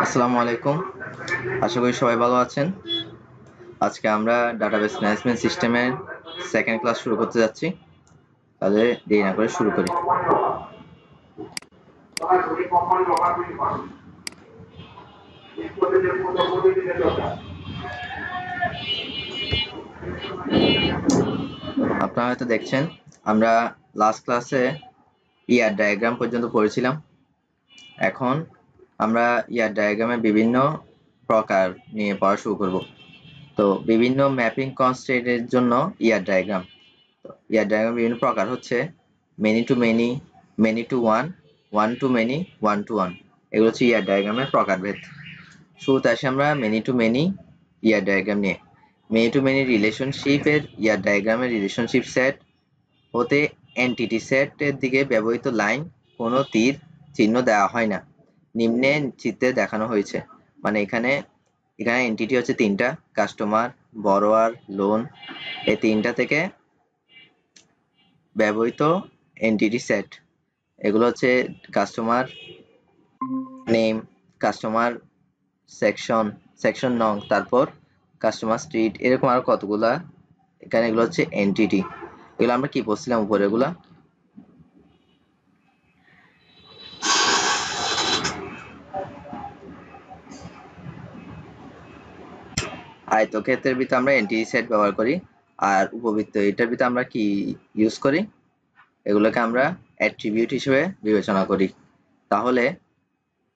আসসালামু আলাইকুম। আশা করি সবাই ভালো আছেন। আজকে আমরা ডাটাবেস ম্যানেজমেন্ট সিস্টেমের সেকেন্ড ক্লাস শুরু করতে যাচ্ছি। তাহলে দেরি না করে শুরু করি। আপনারা হয়তো দেখছেন আমরা লাস্ট ক্লাসে ইয়ার ডায়াগ্রাম পর্যন্ত পড়েছিলাম। এখন আমরা ইয়ার ডায়াগ্রামের বিভিন্ন প্রকার নিয়ে পড়া শুরু করব। তো বিভিন্ন ম্যাপিং কনস্ট্রেন্টের জন্য ইয়ার ডায়াগ্রাম। ইয়ার ডায়াগ্রাম বিভিন্ন প্রকার হচ্ছে many to many, many to one, one to many, one to one. এগুলো হচ্ছে ইয়ার ডায়াগ্রামের প্রকারভেদ। শুরুতে আসি আমরা many to many ER diagram নিয়ে। মেনি টু মেনি রিলেশনশিপের ইয়ার ডায়াগ্রামের রিলেশনশিপ সেট হতে এন্টিটি সেটের দিকে ব্যবহৃত লাইন কোনো তীর চিহ্ন দেওয়া হয় না। নিম্নে চিত্রে দেখানো হয়েছে। মানে এখানে এন্টিটি হচ্ছে তিনটা, কাস্টমার, বরোয়ার, লোন। এই তিনটা থেকে ব্যবহৃত এন্টিটি সেট এগুলো হচ্ছে কাস্টমার নেম, কাস্টমার সেকশন নং, তারপর কাস্টমার স্ট্রিট, এরকম আরো কতগুলা এখানে এগুলো হচ্ছে এন্টিটি। এগুলো আমরা কি বলছিলাম উপরে, এগুলা আয়তক্ষেত্রের ভিতরে আমরা এন্টিটি সেট ব্যবহার করি, আর উপবৃত্ত এটার ভিতরে আমরা কি ইউজ করি, এগুলোকে আমরা অ্যাট্রিবিউট হিসেবে বিবেচনা করি। তাহলে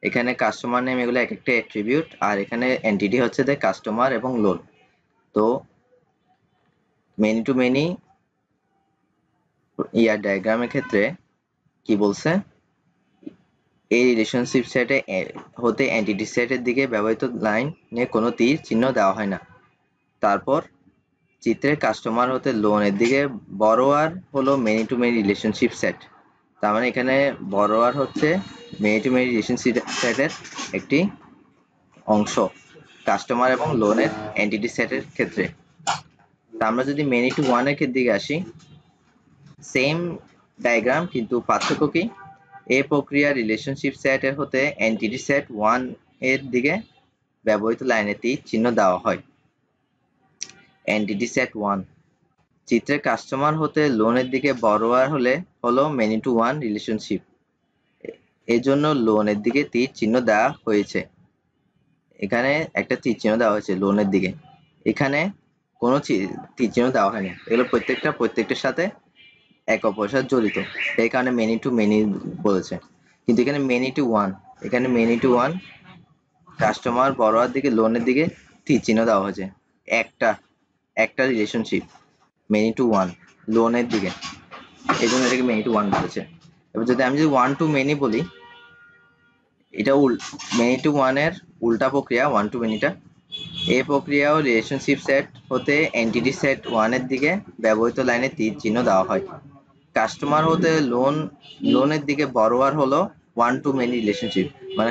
এখানে কাস্টমার নেম এগুলো এক একটা অ্যাট্রিবিউট, আর এখানে এন্টিটি হচ্ছে যে কাস্টমার এবং লোন। তো মেনি টু মেনি ইয়ার ডায়াগ্রামের ক্ষেত্রে কি বলছে, এই রিলেশনশিপ সেটে হতে এন্টিটি সেটের দিকে ব্যবহৃত লাইনে কোনো তীর চিহ্ন দেওয়া হয় না। তারপর চিত্রের কাস্টমার হতে লোনের দিকে বরোয়ার হলো many to many relationship set. তার মানে এখানে বরোয়ার হচ্ছে মেনি টু মেনি রিলেশনশিপ সেটের একটি অংশ কাস্টমার এবং লোনের এন্টিটি সেটের ক্ষেত্রে। তা আমরা যদি মেনি টু ওয়ানের দিকে আসি, সেম ডায়াগ্রাম, কিন্তু পার্থক্য কি, এই প্রক্রিয়া রিলেশনশিপ সেট এর হতে এন্টিটি সেট 1 এর দিকে ব্যবহৃত লাইনে তীর চিহ্ন দেওয়া হয়। এন্টিটি সেট 1 চিত্রের কাস্টমার হতে লোনের দিকে বরোয়ার হলো মেনি টু ওয়ান রিলেশনশিপ, এই জন্য লোনের দিকে তীর চিহ্ন দেওয়া হয়েছে। এখানে একটা তীর চিহ্ন দেওয়া হয়েছে লোনের দিকে, এখানে কোনো তীর চিহ্ন দেওয়া হয়নি। এগুলো প্রত্যেকটার সাথে এক অপরের সাথে জড়িত, এই কারণে মেনি টু মেনি বলেছে। কিন্তু এখানে মেনি টু ওয়ান, এখানে মেনি টু ওয়ান কাস্টমার বড়োয়ার দিকে লোনের দিকে তীর চিহ্ন দেওয়া হয়েছে, একটা রিলেশনশিপ মেনি টু ওয়ান লোনের দিকে, এই জন্য এটাকে মেনি টু ওয়ান বলেছে। এবার যদি আমি ওয়ান টু মেনি বলি, এটা মেনি টু ওয়ানের উল্টা প্রক্রিয়া ওয়ান টু মেনিটা। এই প্রক্রিয়াও রিলেশনশিপ সেট হতে এন্টিটি সেট 1 এর দিকে ব্যবহৃত লাইনে তীর চিহ্ন দেওয়া হয়। কাস্টমার হতে লোনের দিকে বরোয়ার হলো ওয়ান টু মেনি রিলেশনশিপ, মানে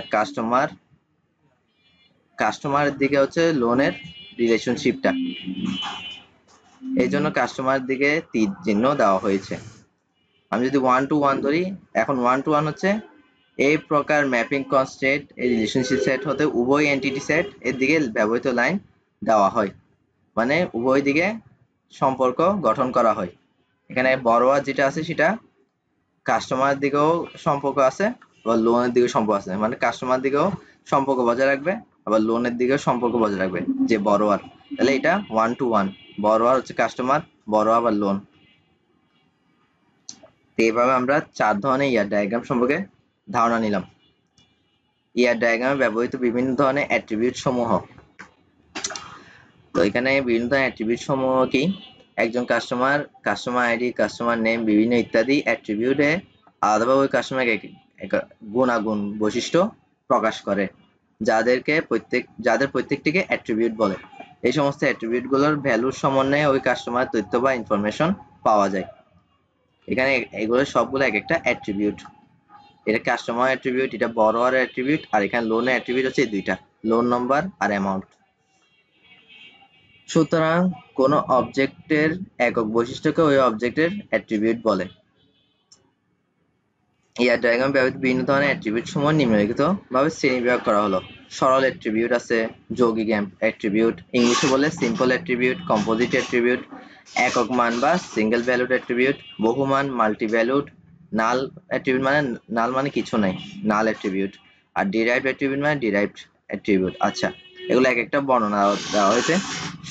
কাস্টমারের দিকে হচ্ছে লোনের রিলেশনশিপটা, এই জন্য কাস্টমার দিকে তীর চিহ্ন দেওয়া হয়েছে। আমি যদি ওয়ান টু ওয়ান ধরি, এখন ওয়ান টু ওয়ান হচ্ছে এই প্রকার ম্যাপিং কনস্ট্রেন্ট এই রিলেশনশিপ সেট হতে উভয় এন্টিটি সেট এর দিকে ব্যবহৃত লাইন দেওয়া হয়, মানে উভয় দিকে সম্পর্ক গঠন করা হয়। এখানে বড়োয়ার যেটা আছে সেটা কাস্টমার দিকেও সম্পর্ক আছে, আবার লোনের দিকেও সম্পর্ক আছে, মানে কাস্টমার দিকেও সম্পর্ক বজায় রাখবে, আবার লোনের দিকেও সম্পর্ক বজায় রাখবে যে বড়োয়ার। তাহলে এটা ওয়ান টু ওয়ান, বড়োয়ার হচ্ছে কাস্টমার, বড়োয়ার আবার লোন। এইভাবে আমরা 4 ধরনের ইয়ার ডায়াগ্রাম সম্পর্কে ধারণা নিলাম। ইয়ার ডায়াগ্রামে ব্যবহৃত বিভিন্ন ধরনের অ্যাট্রিবিউট সমূহ। তো এখানে বিভিন্ন ধরনের অ্যাট্রিবিউট সমূহ কি, একজন কাস্টমার আইডি, কাস্টমার নেম, বিভিন্ন ইত্যাদি অ্যাট্রিবিউটে আলাদাভাবে ওই কাস্টমার গুণাগুণ বৈশিষ্ট্য প্রকাশ করে, যাদের প্রত্যেকটিকে অ্যাট্রিবিউট বলে। এই সমস্ত অ্যাট্রিবিউট গুলোর ভ্যালুর সমন্বয়ে ওই কাস্টমার তথ্য বা ইনফরমেশন পাওয়া যায়। এখানে এগুলো সবগুলো এক একটা অ্যাট্রিবিউট। এটা কাস্টমার অ্যাট্রিবিউট, এটা বড়োয়ার অ্যাট্রিবিউট, আর এখানে লোনের অ্যাট্রিবিউট হচ্ছে এই দুইটা, লোন নাম্বার আর অ্যামাউন্ট। সুতরাং কোন অবজেক্টের একক বৈশিষ্ট্যকে ওই অবজেক্টের অ্যাট্রিবিউট বলে। ইয়ার ডায়াগ্রাম ব্যবহৃত বিভিন্ন ধরনের অ্যাট্রিবিউট সমূহ নিম্নলিখিত ভাবে শ্রেণীবিভাগ করা হলো। সরল অ্যাট্রিবিউট আছে, যৌগিক অ্যাট্রিবিউট, ইংলিশে বলে সিম্পল অ্যাট্রিবিউট, কম্পোজিট অ্যাট্রিবিউট, একক মান বা সিঙ্গেল ভ্যালুড অ্যাট্রিবিউট, বহুমান, মাল্টি ভ্যালুড, নাল অ্যাট্রিবিউট মানে নাল মানে কিছু নাই, নাল অ্যাট্রিবিউট, আর ডিরাইভড অ্যাট্রিবিউট মানে ডিরাইভড অ্যাট্রিবিউট। আচ্ছা, এগুলো এক একটা বর্ণনা দেওয়া হয়েছে।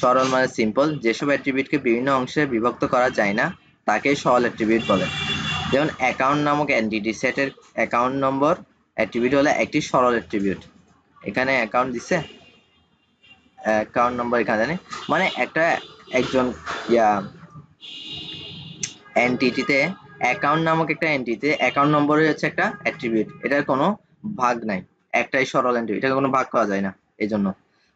সরল মানে সিম্পল, যেসব অ্যাট্রিবিউটকে বিভিন্ন অংশে বিভক্ত করা যায় না তাকে সরল অ্যাট্রিবিউট বলে। যেমন অ্যাকাউন্ট নামক এন্টিটি সেটের অ্যাকাউন্ট নম্বর অ্যাট্রিবিউট হলো একটি সরল অ্যাট্রিবিউট। এখানে অ্যাকাউন্ট দিছে, অ্যাকাউন্ট নম্বর এখানে জানি, মানে একজন এন্টিটিতে অ্যাকাউন্ট নামক একটা এন্টিটিতে অ্যাকাউন্ট নম্বরই হচ্ছে একটা অ্যাট্রিবিউট, এটার কোনো ভাগ নাই, একটাই সরল অ্যাট্রিবিউট, এটাকে কোনো ভাগ করা যায় না এই জন্য।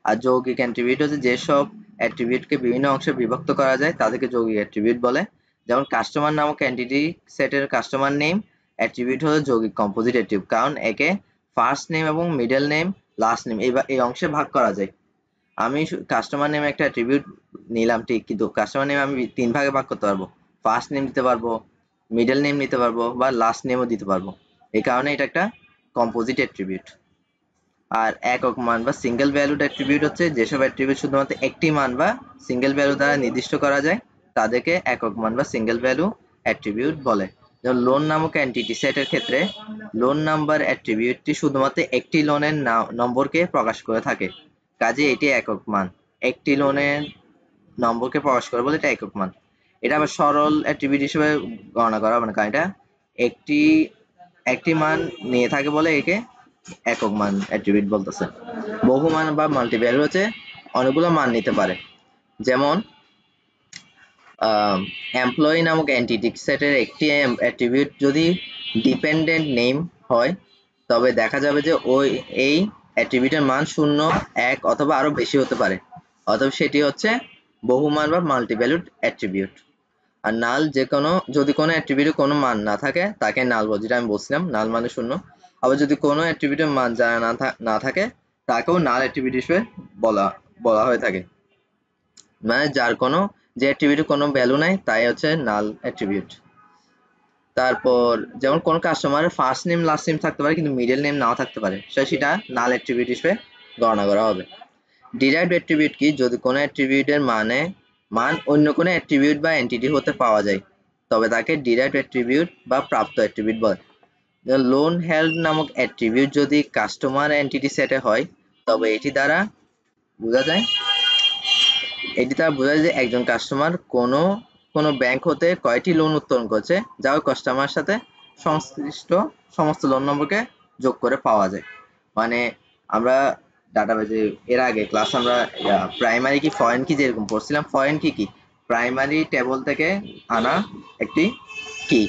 আর যৌগিক অ্যাট্রিবিউট হচ্ছে যেসব অ্যাট্রিবিউটকে বিভিন্ন অংশে বিভক্ত করা যায় তাদেরকে যৌগিক অ্যাট্রিবিউট বলে। যেমন কাস্টমার নামক এন্টিটি সেটের কাস্টমার নেম অ্যাট্রিবিউট হলো যৌগিক কম্পোজিট অ্যাট্রিবিউট, কারণ একে ফার্স্ট নেম এবং মিডল নেম, লাস্ট নেম এই অংশে ভাগ করা যায়। আমি কাস্টমার নেমে একটা অ্যাট্রিবিউট নিলাম ঠিক, কিন্তু কাস্টমার নেম আমি 3 ভাগে ভাগ করতে পারবো, ফার্স্ট নেম দিতে পারবো, মিডল নেম নিতে পারবো, বা লাস্ট নেমও দিতে পারবো। এই কারণে এটা একটা কম্পোজিট অ্যাট্রিবিউট। আর একক মান বা সিঙ্গেল ভ্যালুড অ্যাট্রিবিউট হচ্ছে যেসব অ্যাট্রিবিউট শুধুমাত্র একটি মান বা সিঙ্গেল ভ্যালু দ্বারা নির্দিষ্ট করা যায় তাদেরকে একক মান বা সিঙ্গেল ভ্যালু অ্যাট্রিবিউট বলে। যেমন লোন নামক এন্টিটি সেটের ক্ষেত্রে লোন নাম্বার অ্যাট্রিবিউটটি শুধুমাত্র একটি লোনের নম্বরকে প্রকাশ করে থাকে, কাজে এটি একক মান। একটি লোনের নম্বরকে প্রকাশ করে বলে এটা একক মান। এটা আবার সরল অ্যাট্রিবিউট হিসেবে গণনা করা হবে না, কারণ এটা একটি একটি মান নিয়ে থাকে বলে একে একক মান অ্যাট্রিবিউট বলতেছে। বহুমান বা মাল্টিভ্যালু হচ্ছে অনেকগুলো মান নিতে পারে। যেমন এমপ্লয়ি নামক এন্টিটি সেটের একটি অ্যাট্রিবিউট যদি ডিপেন্ডেন্ট নেম হয় তবে দেখা যাবে যে এই অ্যাট্রিবিউটের মান 0, 1 অথবা আরো বেশি হতে পারে, অথবা সেটি হচ্ছে বহুমান বা মাল্টিভ্যালুড অ্যাট্রিবিউট। আর নাল যদি কোনো অ্যাট্রিবিউটে কোনো মান না থাকে তাকে নাল বলে, যেটা আমি বলছিলাম নাল মানে 0। আবার যদি কোনো অ্যাট্রিবিউটের মান জানা না থাকে তাকেও নাল অ্যাট্রিবিউট হিসেবে বলা হয়ে থাকে, মানে যে অ্যাট্রিবিউটে কোনো ভ্যালু নাই তাই হচ্ছে নাল অ্যাট্রিবিউট। তারপর যেমন কোন কাস্টমারের ফার্স্ট নেম লাস্ট নেম থাকতে পারে কিন্তু মিডল নেম নাও থাকতে পারে, সেটা নাল অ্যাট্রিবিউট হিসেবে গণনা করা হবে। ডিরাইভড অ্যাট্রিবিউট কি? যদি কোনো অ্যাট্রিবিউটের মান অন্য কোনো অ্যাট্রিবিউট বা এন্টিটি হতে পাওয়া যায় তবে তাকে ডিরাইভড অ্যাট্রিবিউট বা প্রাপ্ত অ্যাট্রিবিউট বলে। লোন হেল্ড নামক অ্যাট্রিবিউট যদি কাস্টমার এন্টিটি সেটে হয় তবে এটি দ্বারা বোঝা যায় যে একজন কাস্টমার কোনো ব্যাংক হতে কয়টি লোন উত্তোলন করেছে যা ওই কাস্টমারের সাথে সংশ্লিষ্ট সমস্ত লোন নম্বরকে যোগ করে পাওয়া যায়। মানে আমরা ডাটাবেজে এর আগে ক্লাস আমরা প্রাইমারি কি ফরেন কি যেরকম পড়ছিলাম, ফরেন কি প্রাইমারি টেবল থেকে আনা একটি কি,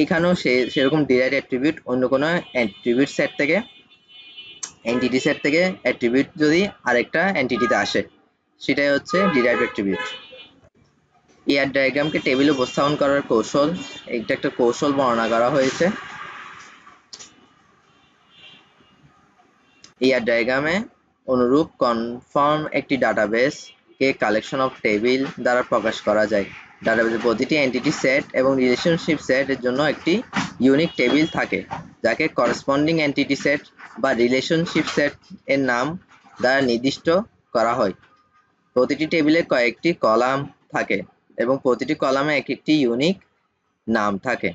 এখানেও সেরকম ডিরাইভড অ্যাট্রিবিউট অন্য কোনো অ্যাট্রিবিউট সেট থেকে এন্টিটি সেট থেকে অ্যাট্রিবিউট যদি আরেকটা এন্টিটিতে আসে সেটাই হচ্ছে ডিরাইভড অ্যাট্রিবিউট। ইয়ার ডায়াগ্রামকে টেবিলে উপস্থাপন করার কৌশল, এটা একটা কৌশল বর্ণনা করা হয়েছে। ইয়ার ডায়াগ্রামে অনুরূপ কনফার্ম একটি database K collection of table দ্বারা প্রকাশ করা যায়। ডাটাবেসের প্রতিটি এন্টিটি সেট এবং রিলেশনশিপ সেট এর জন্য একটি ইউনিক টেবিল থাকে যাকে করেসপন্ডিং এন্টিটি সেট বা রিলেশনশিপ সেট এর নাম দ্বারা নির্দিষ্ট করা হয়। প্রতিটি টেবিলে কয়েকটি কলাম থাকে এবং প্রতিটি কলামে এক একটি ইউনিক নাম থাকে।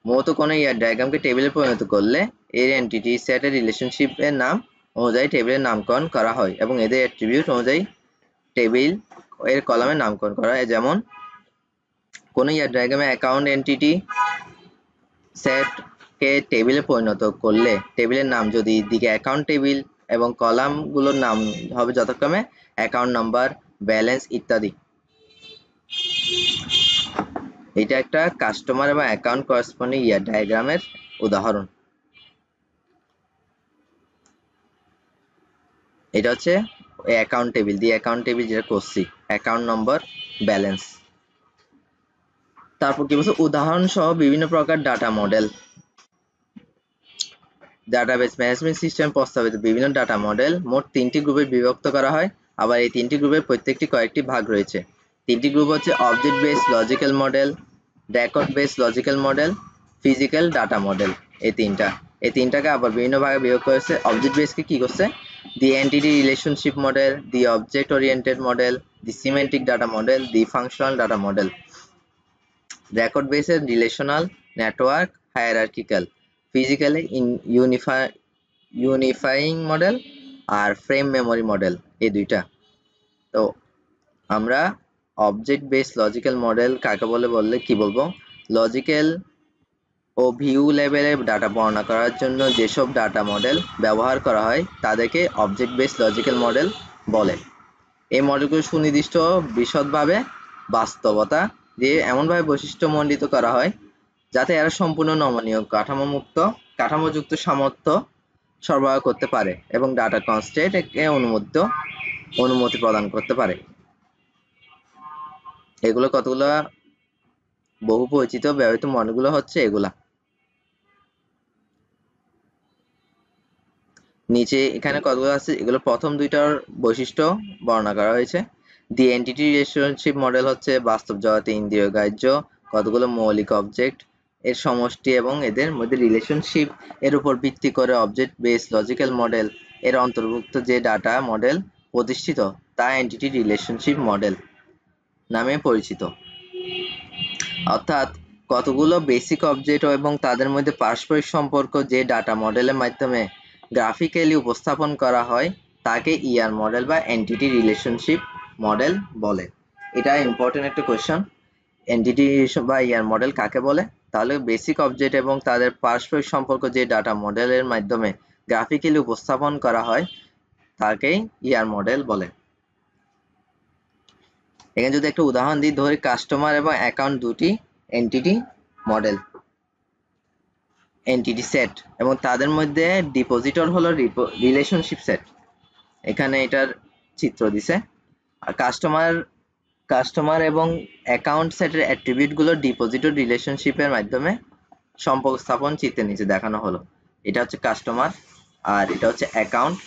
মূলত কোনো ইয়ার ডায়াগ্রামকে টেবিলে পরিণত করলে এর এন্টিটি সেটের রিলেশনশিপ এর নাম অনুযায়ী টেবিলের নামকরণ করা হয় এবং এদের অ্যাট্রিবিউট অনুযায়ী টেবিল এর কলামের নামকরণ করা হয়। যেমন কোনো ইয়ার ডায়াগ্রামে অ্যাকাউন্ট এন্টিটি সেটকে টেবিলে পরিণত করলে টেবিলের নাম যদি দিকে অ্যাকাউন্ট টেবিল এবং কলামগুলোর নাম হবে যথাক্রমে অ্যাকাউন্ট নাম্বার, ব্যালেন্স ইত্যাদি। এটা একটা কাস্টমার এবং অ্যাকাউন্ট করেসপন্ডিং ইয়ার ডায়াগ্রামের উদাহরণ। এটা হচ্ছে অ্যাকাউন্ট টেবিল যেটা করছি, অ্যাকাউন্ট নম্বর, ব্যালেন্স। তারপর কি বলছে, উদাহরণ সহ বিভিন্ন প্রকার data model. Database management system প্রস্তাবিত বিভিন্ন ডাটা মডেল মোট 3টি গ্রুপে বিভক্ত করা হয়। আবার এই 3টি গ্রুপের প্রত্যেকটি কয়েকটি ভাগ রয়েছে। 3টি গ্রুপ হচ্ছে object based logical model, record based logical model, physical data model. এই তিনটাকে আবার বিভিন্ন ভাগে বিভাগ করেছে। অবজেক্ট বেসকে কি করছে? The entity relationship model, the object oriented model, the semantic data model, the functional data model. Record বেসের relational, network, hierarchical, physically unifying model আর ফ্রেম মেমোরি মডেল, এই দুইটা। তো আমরা অবজেক্ট বেস লজিক্যাল মডেল কাকে বলে বললে কি বলবো? লজিক্যাল ও ভিউ লেভেলের ডাটা বর্ণনা করার জন্য যেসব ডাটা মডেল ব্যবহার করা হয় তাদেরকে অবজেক্ট বেস লজিক্যাল মডেল বলে। এই মডেলগুলো সুনির্দিষ্ট বিশদভাবে বাস্তবতা দিয়ে এমনভাবে বৈশিষ্ট্যমণ্ডিত করা হয় যাতে এরা সম্পূর্ণ নমনীয় কাঠামোযুক্ত সামর্থ্য সরবরাহ করতে পারে এবং ডাটা কনস্ট্রেন্ট একে অনুমতি প্রদান করতে পারে। এগুলো কতগুলো বহু পরিচিত ব্যবহৃত মডেলগুলো হচ্ছে এগুলা। নিচে এখানে কতগুলো আছে, এগুলো প্রথম দুইটার বৈশিষ্ট্য বর্ণনা করা হয়েছে। দি এন্টিটি রিলেশনশিপ মডেল হচ্ছে বাস্তব জগতে ইন্দ্রিয় গ্রাহ্য কতগুলো মৌলিক অবজেক্ট এর সমষ্টি এবং এদের মধ্যে রিলেশনশিপ এর উপর ভিত্তি করে অবজেক্ট বেস লজিক্যাল মডেল এর অন্তর্ভুক্ত যে ডাটা মডেল প্রতিষ্ঠিত তা এন্টিটি রিলেশনশিপ মডেল নামে পরিচিত। অর্থাৎ কতগুলো বেসিক অবজেক্ট এবং তাদের মধ্যে পারস্পরিক সম্পর্ক যে ডাটা মডেলের মাধ্যমে গ্রাফিক্যালি উপস্থাপন করা হয় তাকে ইআর মডেল বা এন্টিটি রিলেশনশিপ মডেল বলে। এটা ইম্পর্টেন্ট একটা কোয়েশ্চন। এন্টিটি বা ইআর মডেল কাকে বলে? তাহলে বেসিক অবজেক্ট এবং তাদের পারস্পরিক সম্পর্ক যে ডাটা মডেলের মাধ্যমে গ্রাফিক্যালি উপস্থাপন করা হয় তাকেই ইআর মডেল বলে। এখানে যদি একটা উদাহরণ দিই, ধরি কাস্টমার এবং অ্যাকাউন্ট দুটি এন্টিটি মডেল, এন্টিটি সেট এবং তাদের মধ্যে ডিপোজিটর হলো রিলেশনশিপ সেট। এখানে এটার চিত্র দিছে। আর কাস্টমার এবং অ্যাকাউন্ট সেটের অ্যাট্রিবিউট গুলো ডিপোজিটর রিলেশনশিপের মাধ্যমে সম্পর্ক স্থাপন চিত্রের নিচে দেখানো হলো। এটা হচ্ছে কাস্টমার আর এটা হচ্ছে অ্যাকাউন্ট।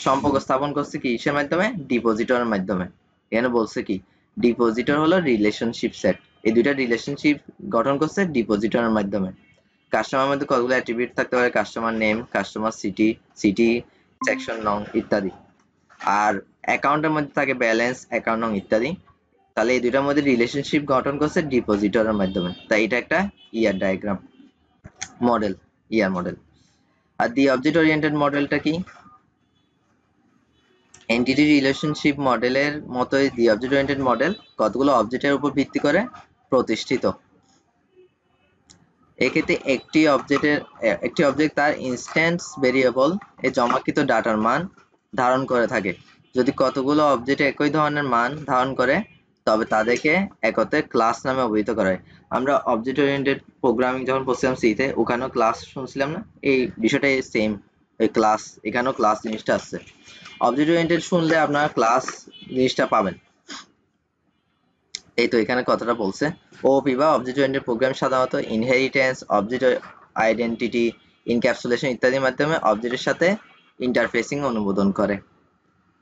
সম্পর্ক স্থাপন করছে কি কিসের মাধ্যমে? ডিপোজিটরের মাধ্যমে। এখানে বলছে কি ডিপোজিটর হলো রিলেশনশিপ সেট, এই দুইটা রিলেশনশিপ গঠন করছে ডিপোজিটরের মাধ্যমে। কাস্টমার মধ্যে কতগুলো অ্যাট্রিবিউট থাকতে পারে? Customer name, customer city, section নং ইত্যাদি। আর অ্যাকাউন্টের মধ্যে থাকে ব্যালেন্স, অ্যাকাউন্ট নং ইত্যাদি। তাহলে এই দুইটার মধ্যে রিলেশনশিপ গঠন করছে ডিপোজিটরের মাধ্যমে। তাই এটা একটা ER diagram model, ER model. আর দি অবজেক্ট ওরিয়েন্টেড মডেলটা কি? এন্টিটি রিলেশনশিপ মডেলের মতোই দি অবজেক্ট ওরিয়েন্টেড মডেল কতগুলো অবজেক্টের উপর ভিত্তি করে প্রতিষ্ঠিত। এক্ষেত্রে একটি অবজেক্ট তার ইনস্ট্যান্স ভেরিয়েবল এ জমাকৃত ডাটার মান ধারণ করে থাকে। যদি কতগুলো অবজেক্ট একই ধরনের মান ধারণ করে তবে তাদেরকে একত্রে ক্লাস নামে অভিহিত করা হয়। আমরা অবজেক্ট ওরিয়েন্টেড প্রোগ্রামিং যখন পড়ছিলাম সিতে, ওখানেও ক্লাস শুনছিলাম না? এই বিষয়টাই সেম, এই ক্লাস, এখানেও ক্লাস জিনিসটা আসছে। অবজেক্ট ওরিয়েন্টেড শুনলে আপনারা ক্লাস জিনিসটা পাবেন। এই তো এখানে কথাটা বলছে। ওপি বা অবজেক্ট ওরিয়েন্টেড প্রোগ্রাম সাধারণত ইনহেরিটেন্স, অবজেক্ট আইডেন্টিটি, ইনক্যাপসুলেশন ইত্যাদির মাধ্যমে অবজেক্টের সাথে ইন্টারফেসিং অনুমোদন করে।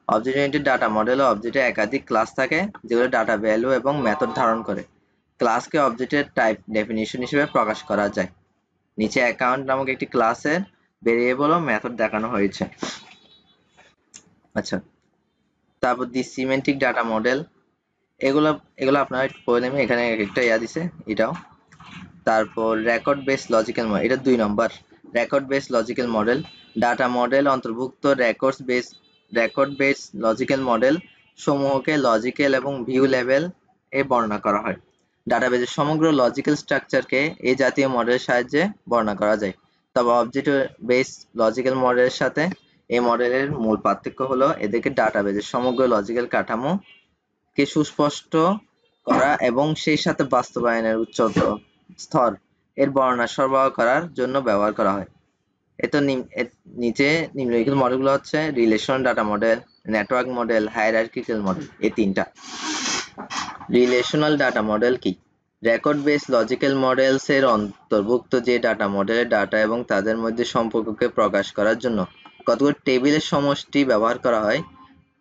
অবজেক্ট ওরিয়েন্টেড ডাটা মডেলে অবজেক্টের একাধিক ক্লাস থাকে যেগুলো ডাটা ভ্যালু এবং মেথড ধারণ করে। ক্লাসকে অবজেক্টের টাইপ ডেফিনিশন হিসেবে প্রকাশ করা যায়। নিচে অ্যাকাউন্ট নামক একটি ক্লাসের ভেরিয়েবল ও মেথড দেখানো হয়েছে। আচ্ছা, তারপর দি সিমেন্টিক ডাটা মডেল, এগুলো আপনারা একটু পড়ে নেবেন, এখানে একটা দিছে এটাও। তারপর রেকর্ড বেস লজিক্যাল মডেল, এটা 2 নম্বর। Record base logical model, data model অন্তর্ভুক্ত রেকর্ড বেস লজিক্যাল মডেল সমূহকে লজিক্যাল এবং ভিউ লেভেল এ বর্ণনা করা হয়। ডাটাবেজের সমগ্র লজিক্যাল স্ট্রাকচারকে এই জাতীয় মডেলের সাহায্যে বর্ণনা করা যায়। তবে অবজেক্ট বেস লজিক্যাল মডেলের সাথে এই মডেলের মূল পার্থক্য হলো এদেরকে ডাটাবেজের সমগ্র লজিক্যাল কাঠামো কে সুস্পষ্ট করা এবং সেই সাথে বাস্তবায়নের উচ্চতর স্তর এর বর্ণনা সরবরাহ করার জন্য ব্যবহার করা হয়। নিচে নিম্নলিখিত মডেলগুলো হচ্ছে relation data model, network model, hierarchical model, এই তিনটা। রিলেশনাল ডাটা মডেল কি? রেকর্ড বেস লজিক্যাল মডেলস এর অন্তর্ভুক্ত যে ডাটা মডেলের ডাটা এবং তাদের মধ্যে সম্পর্ককে প্রকাশ করার জন্য কতগুলো টেবিলের সমষ্টি ব্যবহার করা হয়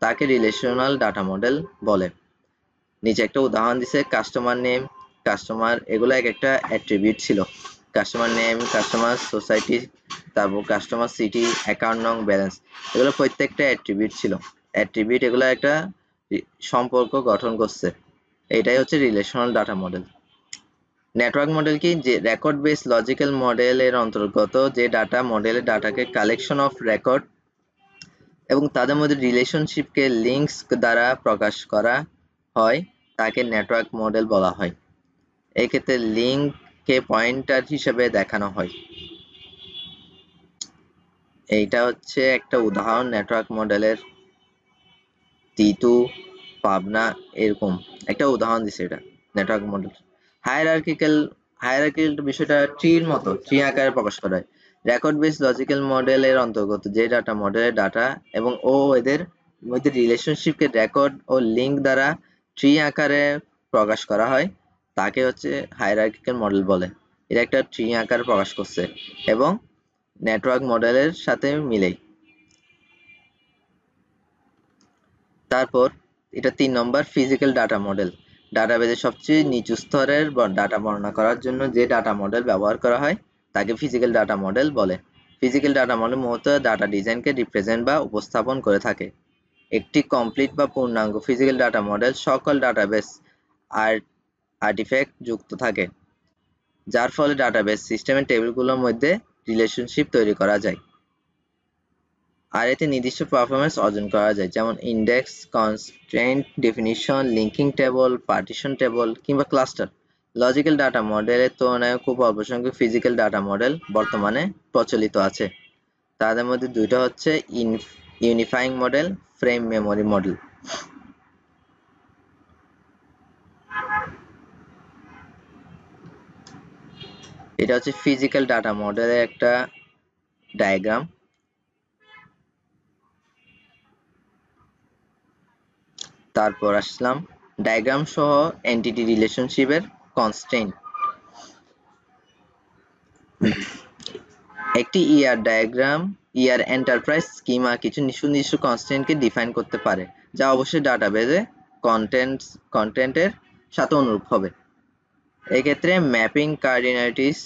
তাকে রিলেশনাল ডাটা মডেল বলে। নিচে একটা উদাহরণ দিছে, কাস্টমার নেম, কাস্টমার, এগুলো এক একটা অ্যাট্রিবিউট ছিল। কাস্টমার নেম, কাস্টমার সোসাইটি, তারপর কাস্টমার সিটি, অ্যাকাউন্ট নং, ব্যালেন্স, এগুলো প্রত্যেকটা অ্যাট্রিবিউট ছিল। অ্যাট্রিবিউট এগুলো একটা সম্পর্ক গঠন করছে। এটাই হচ্ছে relational data model. Network model কি? যে রেকর্ড বেস লজিক্যাল মডেল এর অন্তর্গত যে ডাটা মডেলের ডাটাকে কালেকশন অফ রেকর্ড এবং তাদের মধ্যে রিলেশনশিপকে লিঙ্কস দ্বারা প্রকাশ করা হয় তাকে নেটওয়ার্ক মডেল বলা হয়। এই ক্ষেত্রে লিঙ্ককে পয়েন্টার হিসেবে দেখানো হয়। এইটা হচ্ছে একটা উদাহরণ নেটওয়ার্ক মডেলের। তিতু, পাবনা, এরকম একটা উদাহরণ দিছে এটা নেটওয়ার্ক মডেল। হায়ারার্কিক্যাল বিষয়টা ট্রির মতো, ট্রি আকারে প্রকাশ করা হয়। রেকর্ড বেস লজিক্যাল মডেলের অন্তর্গত যে ডাটা মডেলের ডাটা এবং এদের মধ্যে রিলেশনশিপকে রেকর্ড ও লিঙ্ক দ্বারা ট্রি আকারে প্রকাশ করা হয় তাকে হচ্ছে হায়ারার্কিক্যাল মডেল বলে। এটা একটা ট্রি আকারে প্রকাশ করছে এবং নেটওয়ার্ক মডেলের সাথে মিলেই। তারপর এটা 3 নম্বর ফিজিক্যাল ডাটা মডেল। ডাটাবেজের সবচেয়ে নিচু স্তরের ডাটা বর্ণনা করার জন্য যে ডাটা মডেল ব্যবহার করা হয় তাকে ফিজিক্যাল ডাটা মডেল বলে। ফিজিক্যাল ডাটা মডেল মূলত ডাটা ডিজাইনকে রিপ্রেজেন্ট বা উপস্থাপন করে থাকে। একটি কমপ্লিট বা পূর্ণাঙ্গ ফিজিক্যাল ডাটা মডেল সকল ডাটাবেস আর্টিফ্যাক্ট যুক্ত থাকে, যার ফলে ডাটাবেস সিস্টেমের টেবিলগুলোর মধ্যে রিলেশনশিপ তৈরি করা যায় আর এতে নির্দিষ্ট পারফরম্যান্স অর্জন করা যায়, যেমন index, constraint, definition, linking table, partition table কিংবা ক্লাস্টার। লজিক্যাল ডাটা মডেলের তুলনায় খুব অল্প সংখ্যক ফিজিক্যাল ডাটা মডেল বর্তমানে প্রচলিত আছে। তাদের মধ্যে দুইটা হচ্ছে unifying model, frame memory model. এটা হচ্ছে ফিজিক্যাল ডাটা মডেলের একটা ডায়াগ্রাম। তারপর আসলাম ডায়াগ্রাম সহ এন্টিটি রিলেশনশিপের কনস্ট্রেন্ট। একটি ডায়াগ্রাম এন্টারপ্রাইজ স্কিমা কিছু সুনির্দিষ্ট কনস্ট্রেন্টকে ডিফাইন করতে পারে, যা অবশ্যই ডাটাবেজে কন্টেন্টের সাথে অনুরূপ হবে। এক্ষেত্রে ম্যাপিং কার্ডিনালিটিস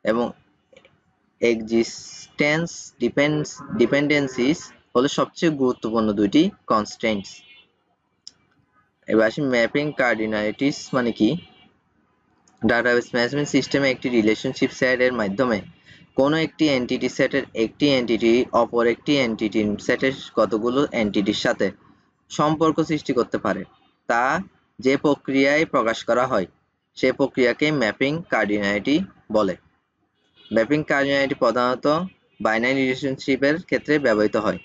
এবং এক্সিস্টেন্স ডিপেন্ডেন্সিস হলো সবচেয়ে গুরুত্বপূর্ণ দুইটি কনস্ট্রেন্টস। এবার আসি ম্যাপিং কার্ডিনালিটিস মানে কি? ডাটাবেস ম্যানেজমেন্ট সিস্টেমে একটি রিলেশনশিপ সেটের মাধ্যমে কোনো একটি এন্টিটি সেটের একটি এন্টিটি অপর একটি এন্টিটি সেটের কতগুলো এন্টিটির সাথে সম্পর্ক সৃষ্টি করতে পারে তা যে প্রক্রিয়ায় প্রকাশ করা হয় সে প্রক্রিয়াকে ম্যাপিং কার্ডিনালিটি বলে। ম্যাপিং কার্ডিনালিটি প্রধানত বাইনারি রিলেশনশিপের ক্ষেত্রে ব্যবহৃত হয়।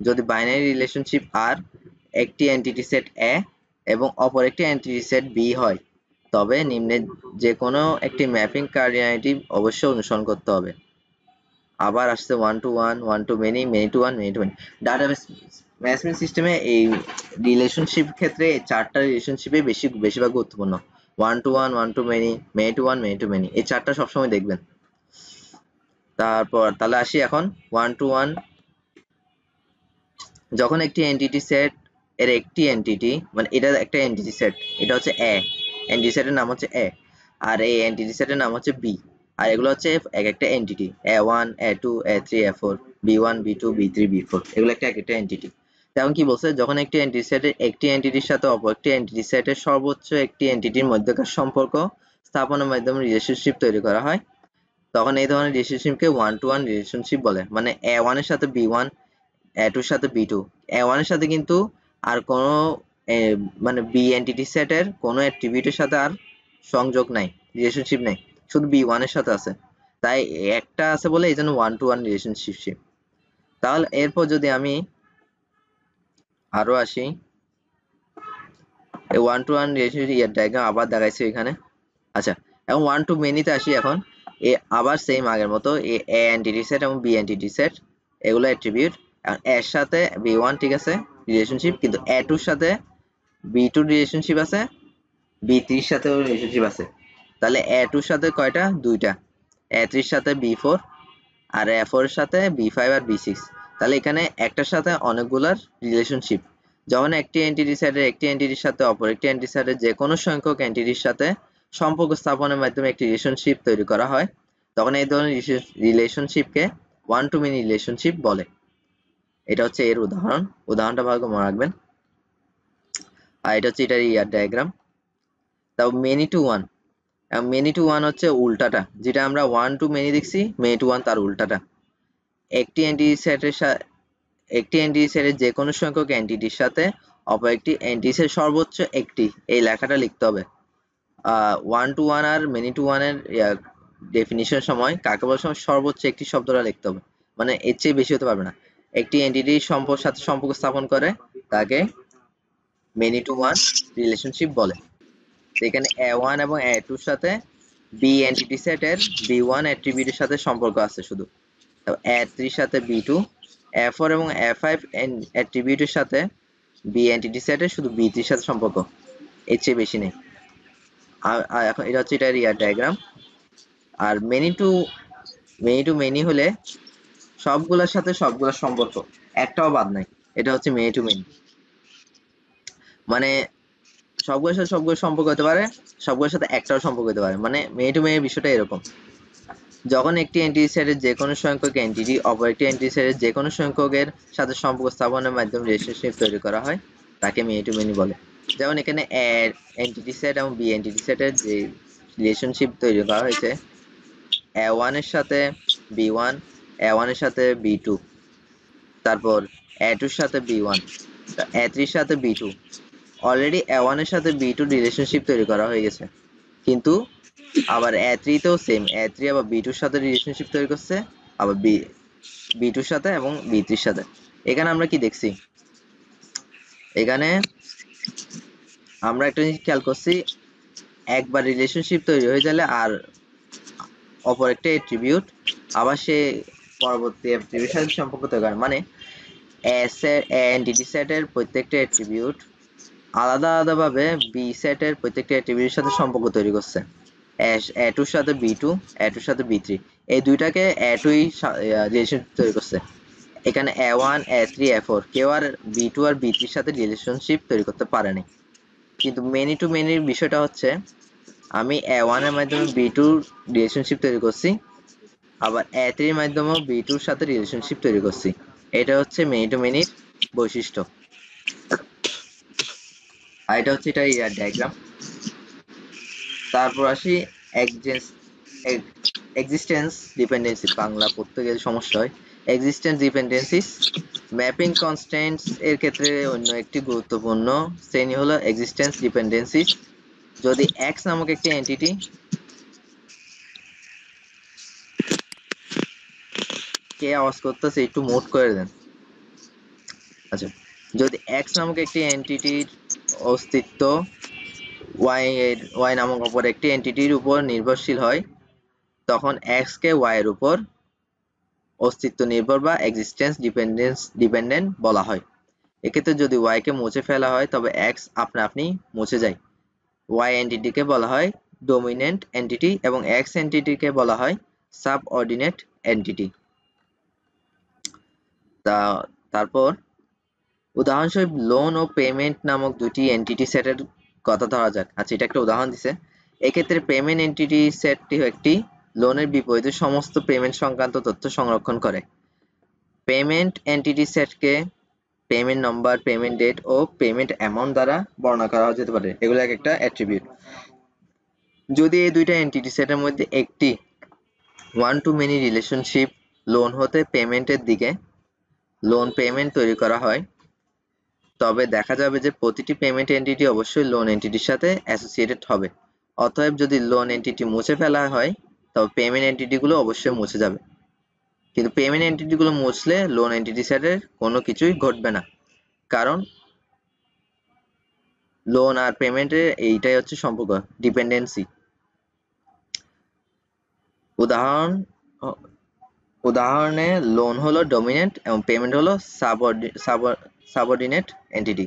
যদি বাইনারি রিলেশনশিপ আর একটি এন্টিটি সেট এ এবং অপর একটি এন্টিটি সেট বি হয় তবে নিম্নের যে কোনো একটি ম্যাপিং কার্ডিনালিটি অবশ্যই অনুসরণ করতে হবে। আবার আসছে 1 to 1, 1 to many, many to 1, many to many। Database management সিস্টেমে এই রিলেশনশিপ ক্ষেত্রে এই চারটা রিলেশনশিপে বেশিরভাগ গুরুত্বপূর্ণ। 1 to 1, 1 to many, many to 1, many to many, এই চারটা সবসময় দেখবেন। তারপর তাহলে আসি এখন 1 to 1। যখন একটি এন্টিটি সেট এর একটি এন্টিটি মানে এটা একটা এন্টিটি সেট, এটা হচ্ছে এ, এন্টিটি সেটের নাম হচ্ছে এ, আর এই এন্টিটি সেটের নাম হচ্ছে বি, আর এগুলো হচ্ছে এক একটা entity A1, A2, A3, A4, B1, B2, B3, B4, এগুলো একটা এক একটা এন্টিটি। তেমন কি বলছে? যখন একটি এন্টিটি সেটের একটি এন্টিটির সাথে অপর একটি এন্টিটি সেটের সর্বোচ্চ একটি এন্টিটির মধ্যকার সম্পর্ক স্থাপনের মাধ্যমে রিলেশনশিপ তৈরি করা হয় তখন এই ধরনের রিলেশনশিপকে 1 to 1 রিলেশনশিপ বলে। মানে A1 এর সাথে B1, A2 এর সাথে B2, A1 এর সাথে কিন্তু আর কোনো মানে বি এন্টিটি সেটের কোনো অ্যাট্রিবিউটের সাথে আর সংযোগ নাই, রিলেশনশিপ নাই, শুধু B1 এর সাথে আছে, তাই একটা আছে বলে এই জন্য 1 to 1 রিলেশনশিপ। তাহলে এরপর যদি আমি আরো আসি, এই 1 to 1 রিলেশনশিপ ডায়াগ্রাম আবার দেখাইছি এখানে। আচ্ছা, এখন 1 to many তে আসি। এখন আবার সেম আগের মতো এ এন্টিটি সেট এবং বি এন্টিটি সেট এগুলো অ্যাট্রিবিউট। এর সাথে B1 ঠিক আছে রিলেশনশিপ, কিন্তু A2 এর সাথে B2 রিলেশনশিপ আছে, B3 এর সাথেও রিলেশনশিপ আছে। তাহলে A2 এর সাথে কয়টা? দুইটা। A3 এর সাথে B4 আর A4 এর সাথে B5 আর B6। তাহলে এখানে একটার সাথে অনেকগুলার রিলেশনশিপ। যখন একটি এন্টিটি সেটের একটি এন্টিটির সাথে অপর একটি এন্টিটি সেটের যে কোনো সংখ্যক এন্টিটির সাথে সম্পর্ক স্থাপনের মাধ্যমে একটি রিলেশনশিপ তৈরি করা হয় তখন এই ধরনের রিলেশনশিপকে ওয়ান টু মেনি রিলেশনশিপ বলে। এটা হচ্ছে এর উদাহরণটা ভালো মনে রাখবেন। আর এটা হচ্ছে এটার ইয়ার ডায়াগ্রাম। তাও মেনি টু ওয়ান হচ্ছে উল্টাটা, যেটা আমরা ওয়ান টু মেনি দেখছি, মেনি টু ওয়ান তার উল্টাটা। একটি এন্টিটি সেটের যে কোনো সংখ্যক এন্টিটির সাথে অপর একটি এন্টিটি সেট সর্বোচ্চ একটি, এই লেখাটা লিখতে হবে। ওয়ান টু ওয়ান আর মেনি টু ওয়ান এর ডেফিনিশন সময় কাকে বলার সময় সর্বোচ্চ একটি শব্দটা লিখতে হবে, মানে এর চেয়ে বেশি হতে পারবে না। একটি এন্টিটির সাথে সম্পর্ক স্থাপন করে তাকে মেনি টু ওয়ান রিলেশনশিপ বলে। এখানে A1 এবং A2 এর সাথে বি এন্টিটি সেটের B1 অ্যাট্রিবিউটের সাথে সম্পর্ক আছে শুধু। A3 এর সাথে B2, A4 এবং A5 অ্যাট্রিবিউটের সাথে বি এন্টিটি সেটের শুধু B3 এর সাথে সম্পর্ক, এর চেয়ে বেশি নেই। আর এখন এটা হচ্ছে এটার ইয়ার ডায়াগ্রাম। আর মেনি টু মেনি হলে সবগুলোর সাথে সবগুলোর সম্পর্ক, একটাও বাদ নাই। এটা হচ্ছে মেনি টু মেনি, মানে সবগুলোর সাথে সবগুলোর সম্পর্ক হতে পারে, সবগুলোর সাথে একটাও সম্পর্ক হতে পারে। মানে মেনি টু মেনি বিষয়টা এরকম, যখন একটি এন্টিটি সেটের যে কোনো সংখ্যক এন্টিটি অপর একটি এন্টিটি সেটের যে কোনো সংখ্যকের সাথে সম্পর্ক স্থাপনের মাধ্যমে রিলেশনশিপ তৈরি করা হয়, তাকে মেনি টু মেনি বলে। যেমন এখানে এন্টিটি সেট এবং বি এন্টিটি সেটের যে রিলেশনশিপ তৈরি করা হয়েছে, A1 এর সাথে B1, A1 এর সাথে B2, তারপর A2 এর সাথে B1, A3 এর সাথে B2। অলরেডি A1 এর সাথে B2 রিলেশনশিপ তৈরি করা হয়ে গেছে, কিন্তু আবার A3 তেও সেম, A3 আবার B2 এর সাথে রিলেশনশিপ তৈরি করছে, আবার B2 এর সাথে এবং B3 এর সাথে। এখানে আমরা কি দেখছি, এখানে আমরা একটা জিনিস খেয়াল করছি, একবার রিলেশনশিপ তৈরি হয়ে গেলে আর অপর একটা অ্যাট্রিবিউট আবার সে পরবর্তী অ্যাট্রিবিউটের সাথে সম্পর্ক তৈরি করে। মানে এন্টিটি সেটের প্রত্যেকটা অ্যাট্রিবিউট আলাদা আলাদাভাবে বি সেটের প্রত্যেকটা অ্যাট্রিবিউটের সাথে সম্পর্ক তৈরি করছে। A2 এর সাথে B2, A2 এর সাথে B3, এই দুইটাকে A2 রিলেশন তৈরি করছে। এখানে A1, A3, A4 কেউ আর B2 আর B3 এর সাথে রিলেশনশিপ তৈরি করতে পারেনি। কিন্তু মেনি টু মেনির বিষয়টা হচ্ছে, আমি A1 এর মাধ্যমে B2 রিলেশনশিপ তৈরি করছি, আবার A3 এর মাধ্যমেও B2 এর সাথে রিলেশনশিপ তৈরি করছি। এটা হচ্ছে মেনি টু মেনির বৈশিষ্ট্য। আর এটা হচ্ছে এটা ইয়ার ডায়াগ্রাম। তারপর আসি এক্সিস্টেন্স ডিপেন্ডেন্সি, বাংলা পড়তে গেলে সমস্যা হয়। এক্সিস্টেন্স ডিপেন্ডেন্সিস ম্যাপিং কনস্ট্যান্টস এর ক্ষেত্রে অন্য একটি গুরুত্বপূর্ণ শ্রেণী হলো এক্সিস্টেন্স ডিপেন্ডেন্সিস। যদি x নামক একটি এন্টিটি কে আওয়াজ করতেছে, একটু মোড করে দেন। আচ্ছা, যদি x নামক একটি এন্টিটির অস্তিত্ব y নামক অপর একটি এন্টিটির উপর নির্ভরশীল হয়, তখন x কে y এর উপর অস্তিত্ব নির্ভর বা এক্সিস্টেন্স ডিপেন্ডেন্ট বলা হয়। এক্ষেত্রে যদি y কে মুছে ফেলা হয় তবে x আপনা আপনি মুছে যায়। y এন্টিটিকে বলা হয় ডমিনেন্ট এন্টিটি এবং x এন্টিটিকে বলা হয় সাবঅর্ডিনেট এন্টিটি। তারপর উদাহরণস্বরূপ লোন ও পেমেন্ট নামক দুটি এন্টিটি সেটের কথা ধরা যাক। আচ্ছা, এটা একটা উদাহরণ দিছে। এক্ষেত্রে পেমেন্ট এন্টিটি সেটটি একটি লোনের বিপরীতে সমস্ত পেমেন্ট সংক্রান্ত তথ্য সংরক্ষণ করে। পেমেন্ট এন্টিটি সেটকে পেমেন্ট নম্বর, পেমেন্ট ডেট ও পেমেন্ট অ্যামাউন্ট দ্বারা বর্ণনা করা যেতে পারে। এগুলো এক একটা অ্যাট্রিবিউট। যদি এই দুইটা এন্টিটি সেটের মধ্যে একটি one to many relationship loan হতে পেমেন্টের দিকে লোন পেমেন্ট তৈরি করা হয়, তবে দেখা যাবে যে প্রতিটি পেমেন্ট এন্টিটি অবশ্যই লোন এন্টিটির সাথে অ্যাসোসিয়েটেড হবে। অতএব যদি লোন এন্টিটি মুছে ফেলা হয় তবে পেমেন্ট এন্টিটিগুলো অবশ্যই মুছে যাবে। কিন্তু পেমেন্ট এন্টিটিগুলো মুছলে লোন এন্টিটি সেটের কোনো কিছুই ঘটবে না, কারণ লোন আর পেমেন্টের এইটাই হচ্ছে সম্পর্ক, ডিপেন্ডেন্সি। উদাহরণে লোন হলো ডমিনেন্ট এবং পেমেন্ট হলো সাবঅর্ডিনেট এন্টিটি।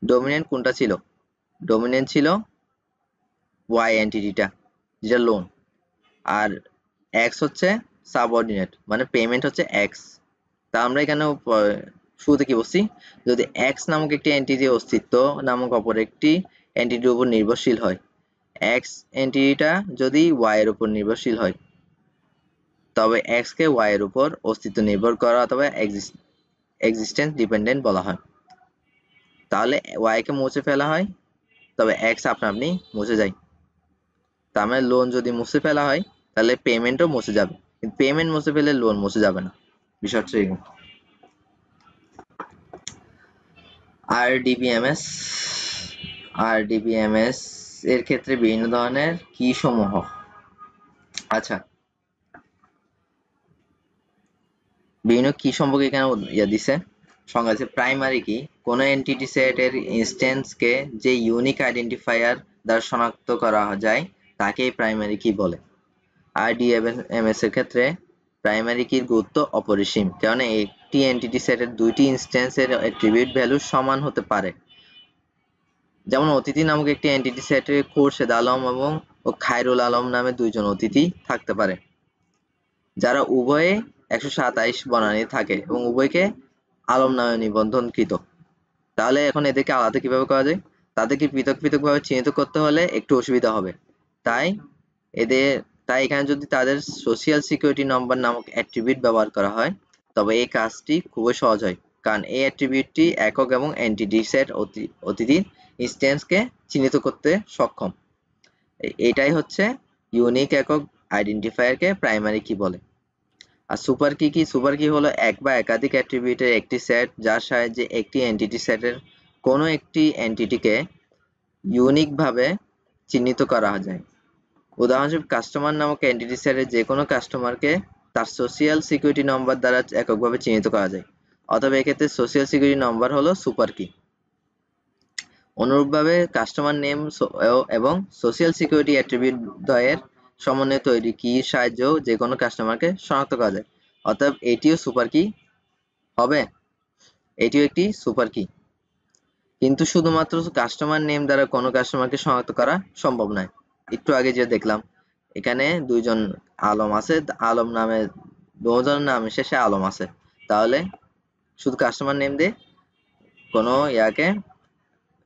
ডমিনেন্ট কোনটা ছিল? ডমিনেন্ট ছিল ওয়াই এন্টিটিটা, যেটা লোন, আর এক্স হচ্ছে সাবঅর্ডিনেট, মানে পেমেন্ট হচ্ছে এক্স। তা আমরা এখানে শুরুতে কি বলছি, যদি এক্স নামক একটি এন্টিটির অস্তিত্ব নামক অপর একটি এন্টিটির উপর নির্ভরশীল হয়, এক্স এন্টিটিটা যদি ওয়াই এর উপর নির্ভরশীল হয়, তবে x কে y এর উপর অস্তিত্ব নির্ভর করা অথবা এক্সিস্টেন্স ডিপেন্ডেন্ট বলা হয়। তাহলে y কে মুছে ফেলা হয়, তবে x আপনা আপনি মুছে যায়। তার মানে লোন যদি মুছে ফেলা হয় তাহলে পেমেন্টও মুছে যাবে, কিন্তু পেমেন্ট মুছে ফেলে লোন মুছে যাবে না। বিষয় হচ্ছে এরকম। আরডিবিএমএস আরডিবিএমএস এর ক্ষেত্রে বিভিন্ন ধরনের কি সমূহ। আচ্ছা, বিভিন্ন কি সম্পর্কে এখানে দিছে সংজ্ঞা আছে। প্রাইমারি কি কোন এন্টিটি সেট এর ইনস্ট্যান্স কে যে ইউনিক আইডেন্টিফায়ার দ্বারা শনাক্ত করা যায় তাকে প্রাইমারি কি বলে। আরডিবিএমএস এর ক্ষেত্রে প্রাইমারি কির গুরুত্ব অপরিসীম, কারণ একটি এন্টিটি সেটের দুইটি ইনস্ট্যান্সের অ্যাট্রিবিউট ভ্যালু সমান হতে পারে। যেমন অতিথি নামক একটি এন্টিটি সেটে খোরশেদ আলম এবং খায়রুল আলম নামে দুইজন অতিথি থাকতে পারে, যারা উভয়ে 127 বনানী থাকে এবং উভয়কে আলম নামে নিবন্ধনকৃত। তাহলে এখন এদেরকে আলাদা কিভাবে করা যায়? তাদেরকে পৃথক পৃথকভাবে চিহ্নিত করতে হলে একটু অসুবিধা হবে। তাই এখানে যদি তাদের সোশিয়াল সিকিউরিটি নম্বর নামক অ্যাট্রিবিউট ব্যবহার করা হয় তবে এই কাজটি খুবই সহজ হয়, কারণ এই অ্যাট্রিবিউটটি একক এবং এন্টিটি সেট অতিথির ইনস্ট্যান্সকে চিহ্নিত করতে সক্ষম। এটাই হচ্ছে ইউনিক একক আইডেন্টিফায়ারকে প্রাইমারি কি বলে। আর সুপার কি কি? সুপার কি হলো এক বা একাধিক অ্যাট্রিবিউটের একটি সেট যার সাহায্যে একটি এন্টিটি সেটের কোনো একটি এন্টিটিকে ইউনিক ভাবে চিহ্নিত করা যায়। উদাহরণস্বরূপ কাস্টমার নামক এন্টিটি সেটের যে কোনো কাস্টমারকে তার সোশিয়াল সিকিউরিটি নম্বর দ্বারা এককভাবে চিহ্নিত করা যায়, অথবা এক্ষেত্রে সোশিয়াল সিকিউরিটি নম্বর হলো সুপার কি। অনুরূপভাবে কাস্টমার নেম এবং সোশিয়াল সিকিউরিটি অ্যাট্রিবিউট দ্বয়ের সমন্বয়ে তৈরি কির সাহায্যেও যে কোনো কাস্টমারকে শনাক্ত করা যায়, অতএব এটিও সুপার কি হবে। এটিও একটি সুপার কি, কিন্তু শুধুমাত্র কাস্টমার নেম দ্বারা কোনো কাস্টমারকে শনাক্ত করা সম্ভব নয়। একটু আগে যে দেখলাম এখানে দুইজন আলম আছে, আলম নামে দুজনের নাম শেষে আলম আছে, তাহলে শুধু কাস্টমার নেম দিয়ে কোনো ইয়াকে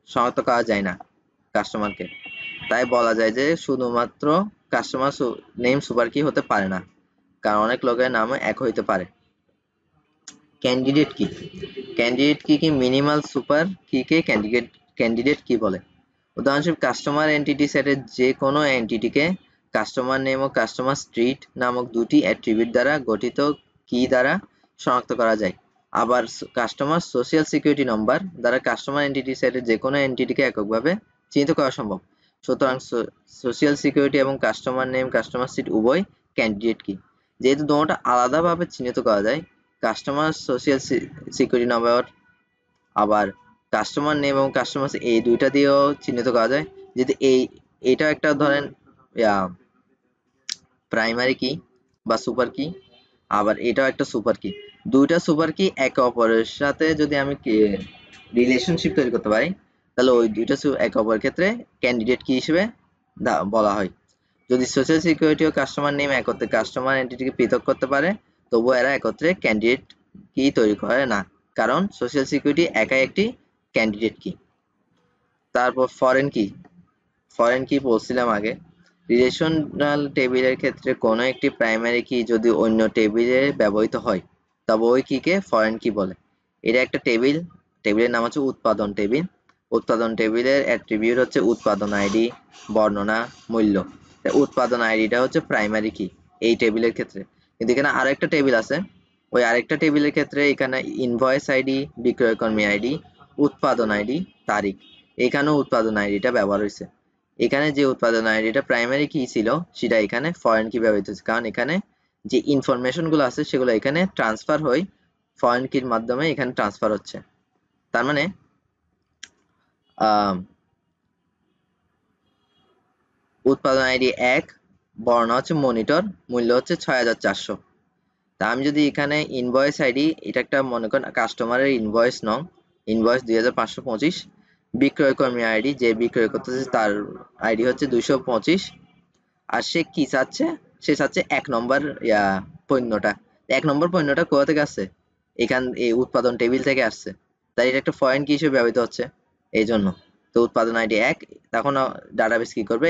শনাক্ত করা যায় না কাস্টমারকে। তাই বলা যায় যে শুধুমাত্র কাস্টমার নেম সুপার কি হতে পারে না, কারণ অনেক লোকের নাম এক হইতে পারে। ক্যান্ডিডেট কি? ক্যান্ডিডেট কি মিনিমাল সুপার কিকে ক্যান্ডিডেট কি বলে। উদাহরণস্বরূপ কাস্টমার এন্টিটি সেটের যে কোনো এন্টিটিকে কাস্টমার নেম ও কাস্টমার স্ট্রিট নামক দুটি অ্যাট্রিবিউট দ্বারা গঠিত কি দ্বারা শনাক্ত করা যায়। আবার কাস্টমার সোশিয়াল সিকিউরিটি নম্বর দ্বারা কাস্টমার এন্টিটি সেটের যে কোনো এন্টিটিকে এককভাবে চিহ্নিত করা সম্ভব। সুতরাং সোশিয়াল সিকিউরিটি এবং কাস্টমার নেম কাস্টমার স্ট্রিট উভয় ক্যান্ডিডেট কি। যেহেতু দুটোটা আলাদাভাবে চিহ্নিত করা যায়, কাস্টমার সোশিয়াল সিকিউরিটি নম্বর আবার কাস্টমার নেম এবং কাস্টমার এই দুইটা দিয়েও চিহ্নিত করা যায়। যদি এটা একটা ধরেন প্রাইমারি কি বা সুপার কি, আবার এটাও একটা সুপার কি। দুইটা সুপার কি একে অপরের সাথে যদি আমি রিলেশনশিপ তৈরি করতে পারি তাহলে ওই দুইটা একে অপরের ক্ষেত্রে ক্যান্ডিডেট কি হিসেবে বলা হয়। যদি সোশ্যাল সিকিউরিটি ও কাস্টমার নেম একত্রে কাস্টমার এন্টিটিকে পৃথক করতে পারে তবুও এরা একত্রে ক্যান্ডিডেট কি তৈরি করে না, কারণ সোশ্যাল সিকিউরিটি একাই একটি ক্যান্ডিডেট কি। তারপর ফরেন কি। ফরেন কি বলছিলাম আগে, রিলেশনাল টেবিলের ক্ষেত্রে কোনো একটি প্রাইমারি কি যদি অন্য টেবিলে ব্যবহৃত হয় তবে ওই কিকে ফরেন কি বলে। এটা একটা টেবিলের নাম হচ্ছে উৎপাদন টেবিল। উৎপাদন টেবিলের অ্যাট্রিবিউট হচ্ছে উৎপাদন আইডি, বর্ণনা, মূল্য। উৎপাদন আইডিটা হচ্ছে প্রাইমারি কি এই টেবিলের ক্ষেত্রে। কিন্তু এখানে আরেকটা টেবিল আছে, ওই আরেকটা টেবিলের ক্ষেত্রে এখানে ইনভয়েস আইডি, বিক্রয়কর্মী আইডি, উৎপাদন আইডি, তারিখ, এখানেও উৎপাদন আইডিটা ব্যবহার হয়েছে। এখানে যে উৎপাদন আইডিটা প্রাইমারি কি ছিল সেটা এখানে ফরেন কি ব্যবহৃত হচ্ছে, কারণ এখানে যে ইনফরমেশন গুলো আছে সেগুলো এখানে ট্রান্সফার হয় ফরেন কির মাধ্যমে, এখানে ট্রান্সফার হচ্ছে। তার মানে উৎপাদন আইডি 1, বর্ণ হচ্ছে মনিটর, মূল্য হচ্ছে 6400। তা আমি যদি এখানে ইনভয়েস আইডি, এটা একটা মনে করেন কাস্টমারের ইনভয়েস নং, ইনভয়েস 2525, বিক্রয়কর্মী আইডি যে বিক্রয় করতেছে তার আইডি হচ্ছে 225, আর সে কি চাচ্ছে, সে চাচ্ছে 1 নম্বর পণ্যটা। 1 নম্বর পণ্যটা কোথা থেকে আসছে, এই উৎপাদন টেবিল থেকে আসছে, তাই এটা একটা ফরেন কি হিসেবে ব্যবহৃত হচ্ছে এই জন্য। তো উৎপাদন আইডি 1, তখন ডাটাবেস কি করবে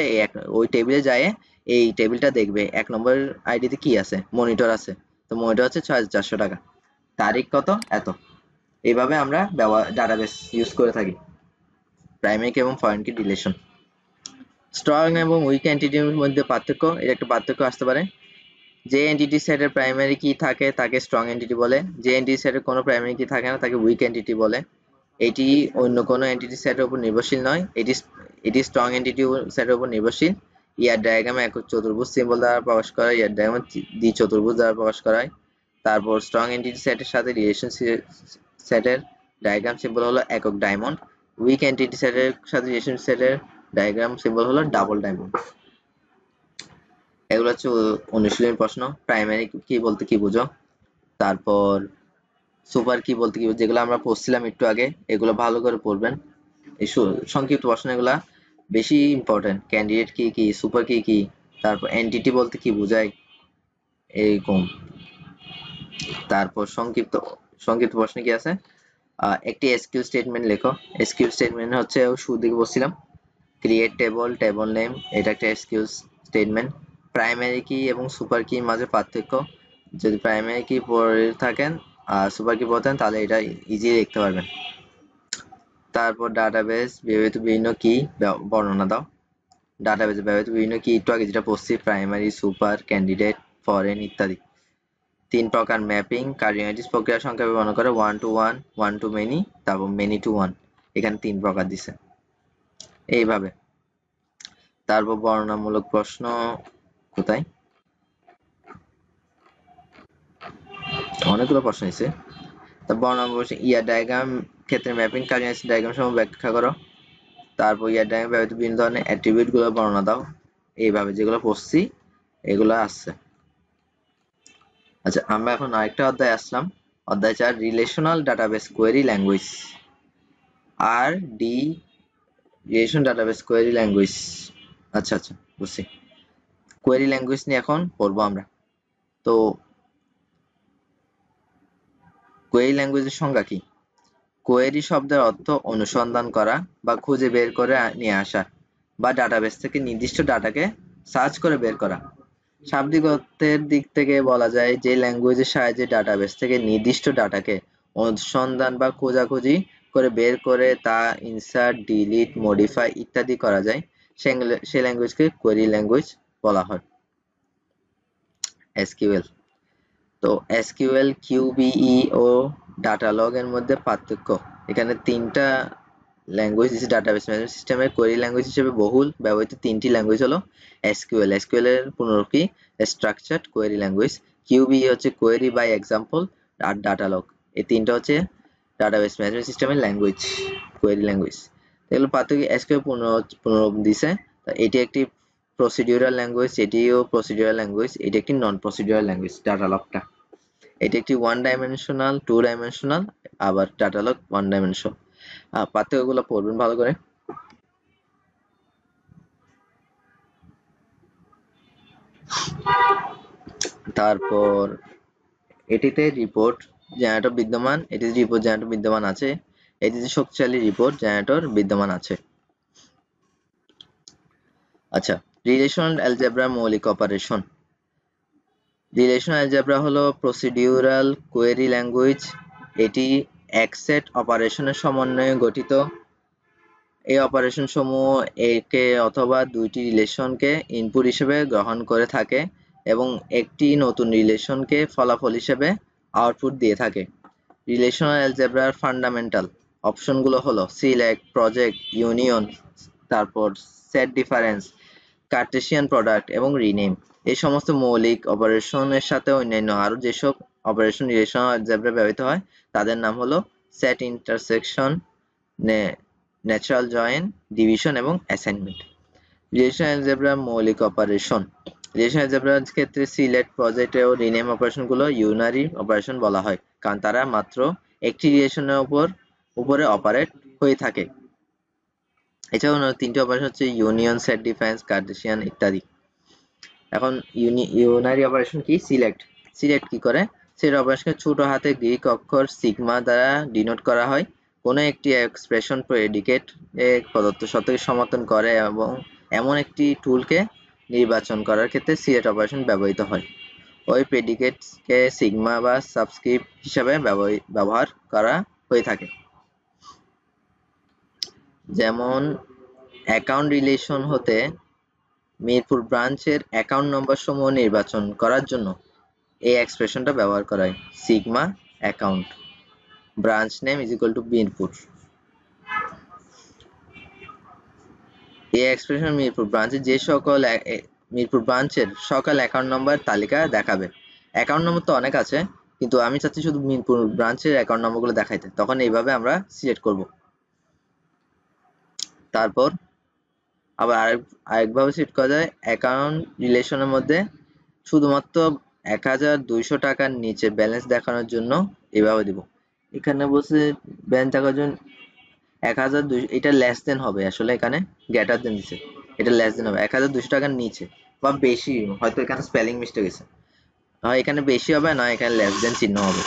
ওই টেবিলে যায় এই টেবিলটা দেখবে 1 নম্বর আইডিতে কি আছে, মনিটর আছে, তো মনিটর হচ্ছে 6400 টাকা, তারিখ কত এত। এইভাবে আমরা ডাটাবেস ইউজ করে থাকি। প্রাইমারি কি এবং ফরেন কি রিলেশন। স্ট্রং এবং উইক এন্টিটির মধ্যে পার্থক্য, এর একটা পার্থক্য আসতে পারে। যে এন্টিটি সেটের প্রাইমারি কি থাকে তাকে স্ট্রং এন্টিটি বলে, যে এন্টিটি সেটের কোনো প্রাইমারি কি থাকে না তাকে উইক এন্টিটি বলে। এটি অন্য কোনো এন্টিটি সেটের উপর নির্ভরশীল নয়, এটি স্ট্রং এন্টিটি সেটের উপর নির্ভরশীল। ইয়ার ডায়াগ্রামে একক চতুর্ভুজ সিম্বল দ্বারা প্রকাশ করা হয়, ইয়ার ডায়াগ্রামে দ্বিচতুর্ভুজ দ্বারা প্রকাশ করা হয়। তারপর স্ট্রং এন্টিটি সেটের সাথে রিলেশন সেটের ডায়াগ্রাম সিম্বল হলো একক ডায়মন্ড। উইক এন্টিটি সেটের সাথে রিলেশন সেটের ডায়াগ্রাম সিম্বল হলো ডাবল ডায়মন্ড। এগুলো হচ্ছে অনুশীলনী প্রশ্ন। প্রাইমারি কি বলতে কি বুঝো, তারপর সুপার কি বলতে কি, যেগুলো আমরা পড়ছিলাম একটু আগে, এগুলো ভালো করে পড়বেন। এই সংক্ষিপ্ত প্রশ্ন এগুলা বেশি ইম্পর্টেন্ট। ক্যান্ডিডেট কি কি, সুপার কি কি, তারপর এন্টিটি বলতে কি বোঝায়, এরকম। তারপর সংক্ষিপ্ত সংক্ষিপ্ত প্রশ্ন কি আছে, একটি এসকিউ স্টেটমেন্ট লেখো। এসকিউ স্টেটমেন্ট হচ্ছে শুরু দিকে বলছিলাম, ক্রিয়েট টেবল, টেবল নেম, এটা একটা এসকিউ স্টেটমেন্ট। প্রাইমারি কি এবং সুপার কি মাঝে পার্থক্য, যদি প্রাইমারি কি পড়ে থাকেন আর সুপার কি পড়তেন তাহলে এটা ইজি লিখতে পারবেন। তারপর ডাটাবেস ব্যবহৃত বিভিন্ন কি বর্ণনা দাও। ডাটাবেসে ব্যবহৃত বিভিন্ন কি একটু আগে যেটা পড়ছি, প্রাইমারি, সুপার, ক্যান্ডিডেট, ফরেন ইত্যাদি। 3 প্রকার ম্যাপিং, কার্ডিনালিটিস প্রক্রিয়া সংখ্যা ব্যবহার করে 1 to 1, 1 to many, তারপর many to 1, এখানে 3 প্রকার দিছে এইভাবে। তারপর বর্ণনামূলক প্রশ্ন কোথায়, অনেকগুলো প্রশ্ন আছে। বর্ণনামূলক প্রশ্ন, ইয়ার ডায়াগ্রাম ক্ষেত্রে ম্যাপিং কার্ডিনালিটিস ডায়াগ্রাম সমূহ ব্যাখ্যা করো। তারপর ইয়ার ডায়াগ্রামে ব্যবহৃত বিভিন্ন ধরনের অ্যাট্রিবিউট গুলো বর্ণনা দাও। এইভাবে যেগুলো পড়ছি এগুলো আসছে। আচ্ছা, আমরা এখন আরেকটা অধ্যায় আসলাম, অধ্যায় 4, রিলেশনাল ডাটাবেস কোয়েরি ল্যাঙ্গুয়েজ। আর the relation database query language. আচ্ছা আচ্ছা, বুঝছি। কোয়েরি ল্যাঙ্গুয়েজ নিয়ে এখন পড়বো আমরা। তো কোয়েরি ল্যাঙ্গুয়েজের সংজ্ঞা কি? কোয়েরি শব্দের অর্থ অনুসন্ধান করা বা খুঁজে বের করে নিয়ে আসা, বা ডাটাবেস থেকে নির্দিষ্ট ডাটাকে সার্চ করে বের করা। শাব্দিক অর্থের দিক থেকে বলা যায় যে ল্যাঙ্গুয়েজের সাহায্যে ডাটাবেস থেকে নির্দিষ্ট ডাটাকে অনুসন্ধান বা খোঁজাখুঁজি করে বের করে তা ইনসার্ট, ডিলিট, মডিফাই ইত্যাদি করা যায়, সে ল্যাঙ্গুয়েজকে কোয়েরি ল্যাঙ্গুয়েজ বলা হয়। এসকিউএল। তো এসকিউএল, কিউবিই ও ডাটালগ এর মধ্যে পার্থক্য। এখানে 3টা ল্যাঙ্গুয়েজ দিচ্ছে ডাটাবেস ম্যানেজমেন্ট সিস্টেমের কোয়েরি ল্যাঙ্গুয়েজ হিসেবে বহুল ব্যবহৃত 3টি ল্যাঙ্গুয়েজ হলো এসকিউএল। এসকিউএল এর পুনরুক্তি স্ট্রাকচারড কোয়েরি ল্যাঙ্গুয়েজ। কিউবিই হচ্ছে কোয়েরি বাই এক্সাম্পল, আর ডাটালগ, এই 3টা হচ্ছে ডাটাবেস ম্যানেজমেন্ট সিস্টেমের ল্যাঙ্গুয়েজ, কোয়েরি ল্যাঙ্গুয়েজ। এগুলো পার্থক্য, এসকিউএল পুনরুক্তি দিছে। এটি একটি প্রসিডিউরাল ল্যাঙ্গুয়েজ, এটিও প্রসিডিউরাল ল্যাঙ্গুয়েজ, এটি একটি নন প্রসিডিউরাল ল্যাঙ্গুয়েজ ডাটালগটা। এটি একটি 1 ডাইমেনশনাল, 2 ডাইমেনশনাল, আবার ডাটালগ 1 ডাইমেনশনাল। পার্থক্যগুলো পড়বেন ভালো করে। তারপর এটিতে রিপোর্ট জেনারেটর বিদ্যমান, এটিতে রিপোর্ট জেনারেটর বিদ্যমান আছে, এটিতে শক্তিশালী রিপোর্ট জেনারেটর বিদ্যমান আছে। আচ্ছা, রিলেশনাল অ্যালজেব্রার মৌলিক অপারেশন। রিলেশনাল অ্যালজেব্রা হলো প্রসিডিউরাল কোয়েরি ল্যাঙ্গুয়েজ। এটি এক সেট অপারেশনের সমন্বয়ে গঠিত। এই অপারেশন সমূহ একে অথবা দুইটি রিলেশনকে ইনপুট হিসেবে গ্রহণ করে থাকে এবং একটি নতুন রিলেশনকে ফলাফল হিসেবে আউটপুট দিয়ে থাকে। রিলেশনাল অ্যালজেব্রার ফান্ডামেন্টাল অপশনগুলো হলো সিলেক্ট, প্রজেক্ট, ইউনিয়ন, তারপর সেট ডিফারেন্স, কার্টেসিয়ান প্রোডাক্ট এবং রিনেম। এই সমস্ত মৌলিক অপারেশনের সাথে অন্যান্য আরো যেসব অপারেশন রিলেশনাল অ্যালজেব্রা ব্যবহৃত হয় তাদের নাম হলো set, intersection, natural join, division এবং অ্যাসাইনমেন্ট। রিলেশনাল অ্যালজেব্রার মৌলিক অপারেশন। রিলেশনাল অ্যালজেব্রার ক্ষেত্রে সিলেক্ট, প্রজেক্ট ও রিনেম অপারেশনগুলো ইউনারি অপারেশন বলা হয়, কারণ তারা মাত্র একটি রিলেশনের উপরে অপারেট হয়ে থাকে। এছাড়াও 3টি অপারেশন হচ্ছে ইউনিয়ন, সেট ডিফারেন্স, কার্টেসিয়ান ইত্যাদি। এখন ইউনারি অপারেশন কি? সিলেক্ট। সিলেক্ট কি করে? সেট অপারেশনকে ছোট হাতে গ্রিক অক্ষর সিগমা দ্বারা ডিনোট করা হয়। কোনো একটি এক্সপ্রেশন প্রেডিকেট প্রদত্ত সত্যকে সমর্থন করে এবং এমন একটি টুলকে নির্বাচন করার ক্ষেত্রে সিলেক্ট অপারেশন ব্যবহৃত হয়। ওই প্রেডিকেটকে সিগমা বা সাবস্ক্রিপ্ট হিসাবে ব্যবহার করা হয়ে থাকে। যেমন অ্যাকাউন্ট রিলেশন হতে মিরপুর ব্রাঞ্চের অ্যাকাউন্ট নম্বর সমূহ নির্বাচন করার জন্য এই এক্সপ্রেশনটা ব্যবহার করা হয়, sigma account branch name is equal two Mirpur. এই এক্সপ্রেশন মিরপুর ব্রাঞ্চের সকল অ্যাকাউন্ট নম্বর তালিকা দেখাবে। অ্যাকাউন্ট নম্বর তো অনেক আছে, কিন্তু আমি চাচ্ছি শুধু মিরপুর ব্রাঞ্চের অ্যাকাউন্ট নম্বরগুলো দেখাইতে, তখন এইভাবে আমরা সিলেক্ট করব। তারপর আবার আরেকভাবে সিলেক্ট করা যায়, অ্যাকাউন্ট রিলেশনের মধ্যে শুধুমাত্র 1200 টাকার নিচে ব্যালেন্স দেখানোর জন্য এভাবে দিব। এখানে বলছে ব্যালেন্স দেখানোর জন্য 1200, এটা লেস দেন হবে, আসলে এখানে গ্রেটার দেন দিছে, এটা লেস দেন হবে 1200 টাকার নিচে বা বেশি, হয়তো এখানে স্পেলিং মিস্টেক হয়েছে, হয় এখানে বেশি হবে না এখানে লেস দেন চিহ্ন হবে।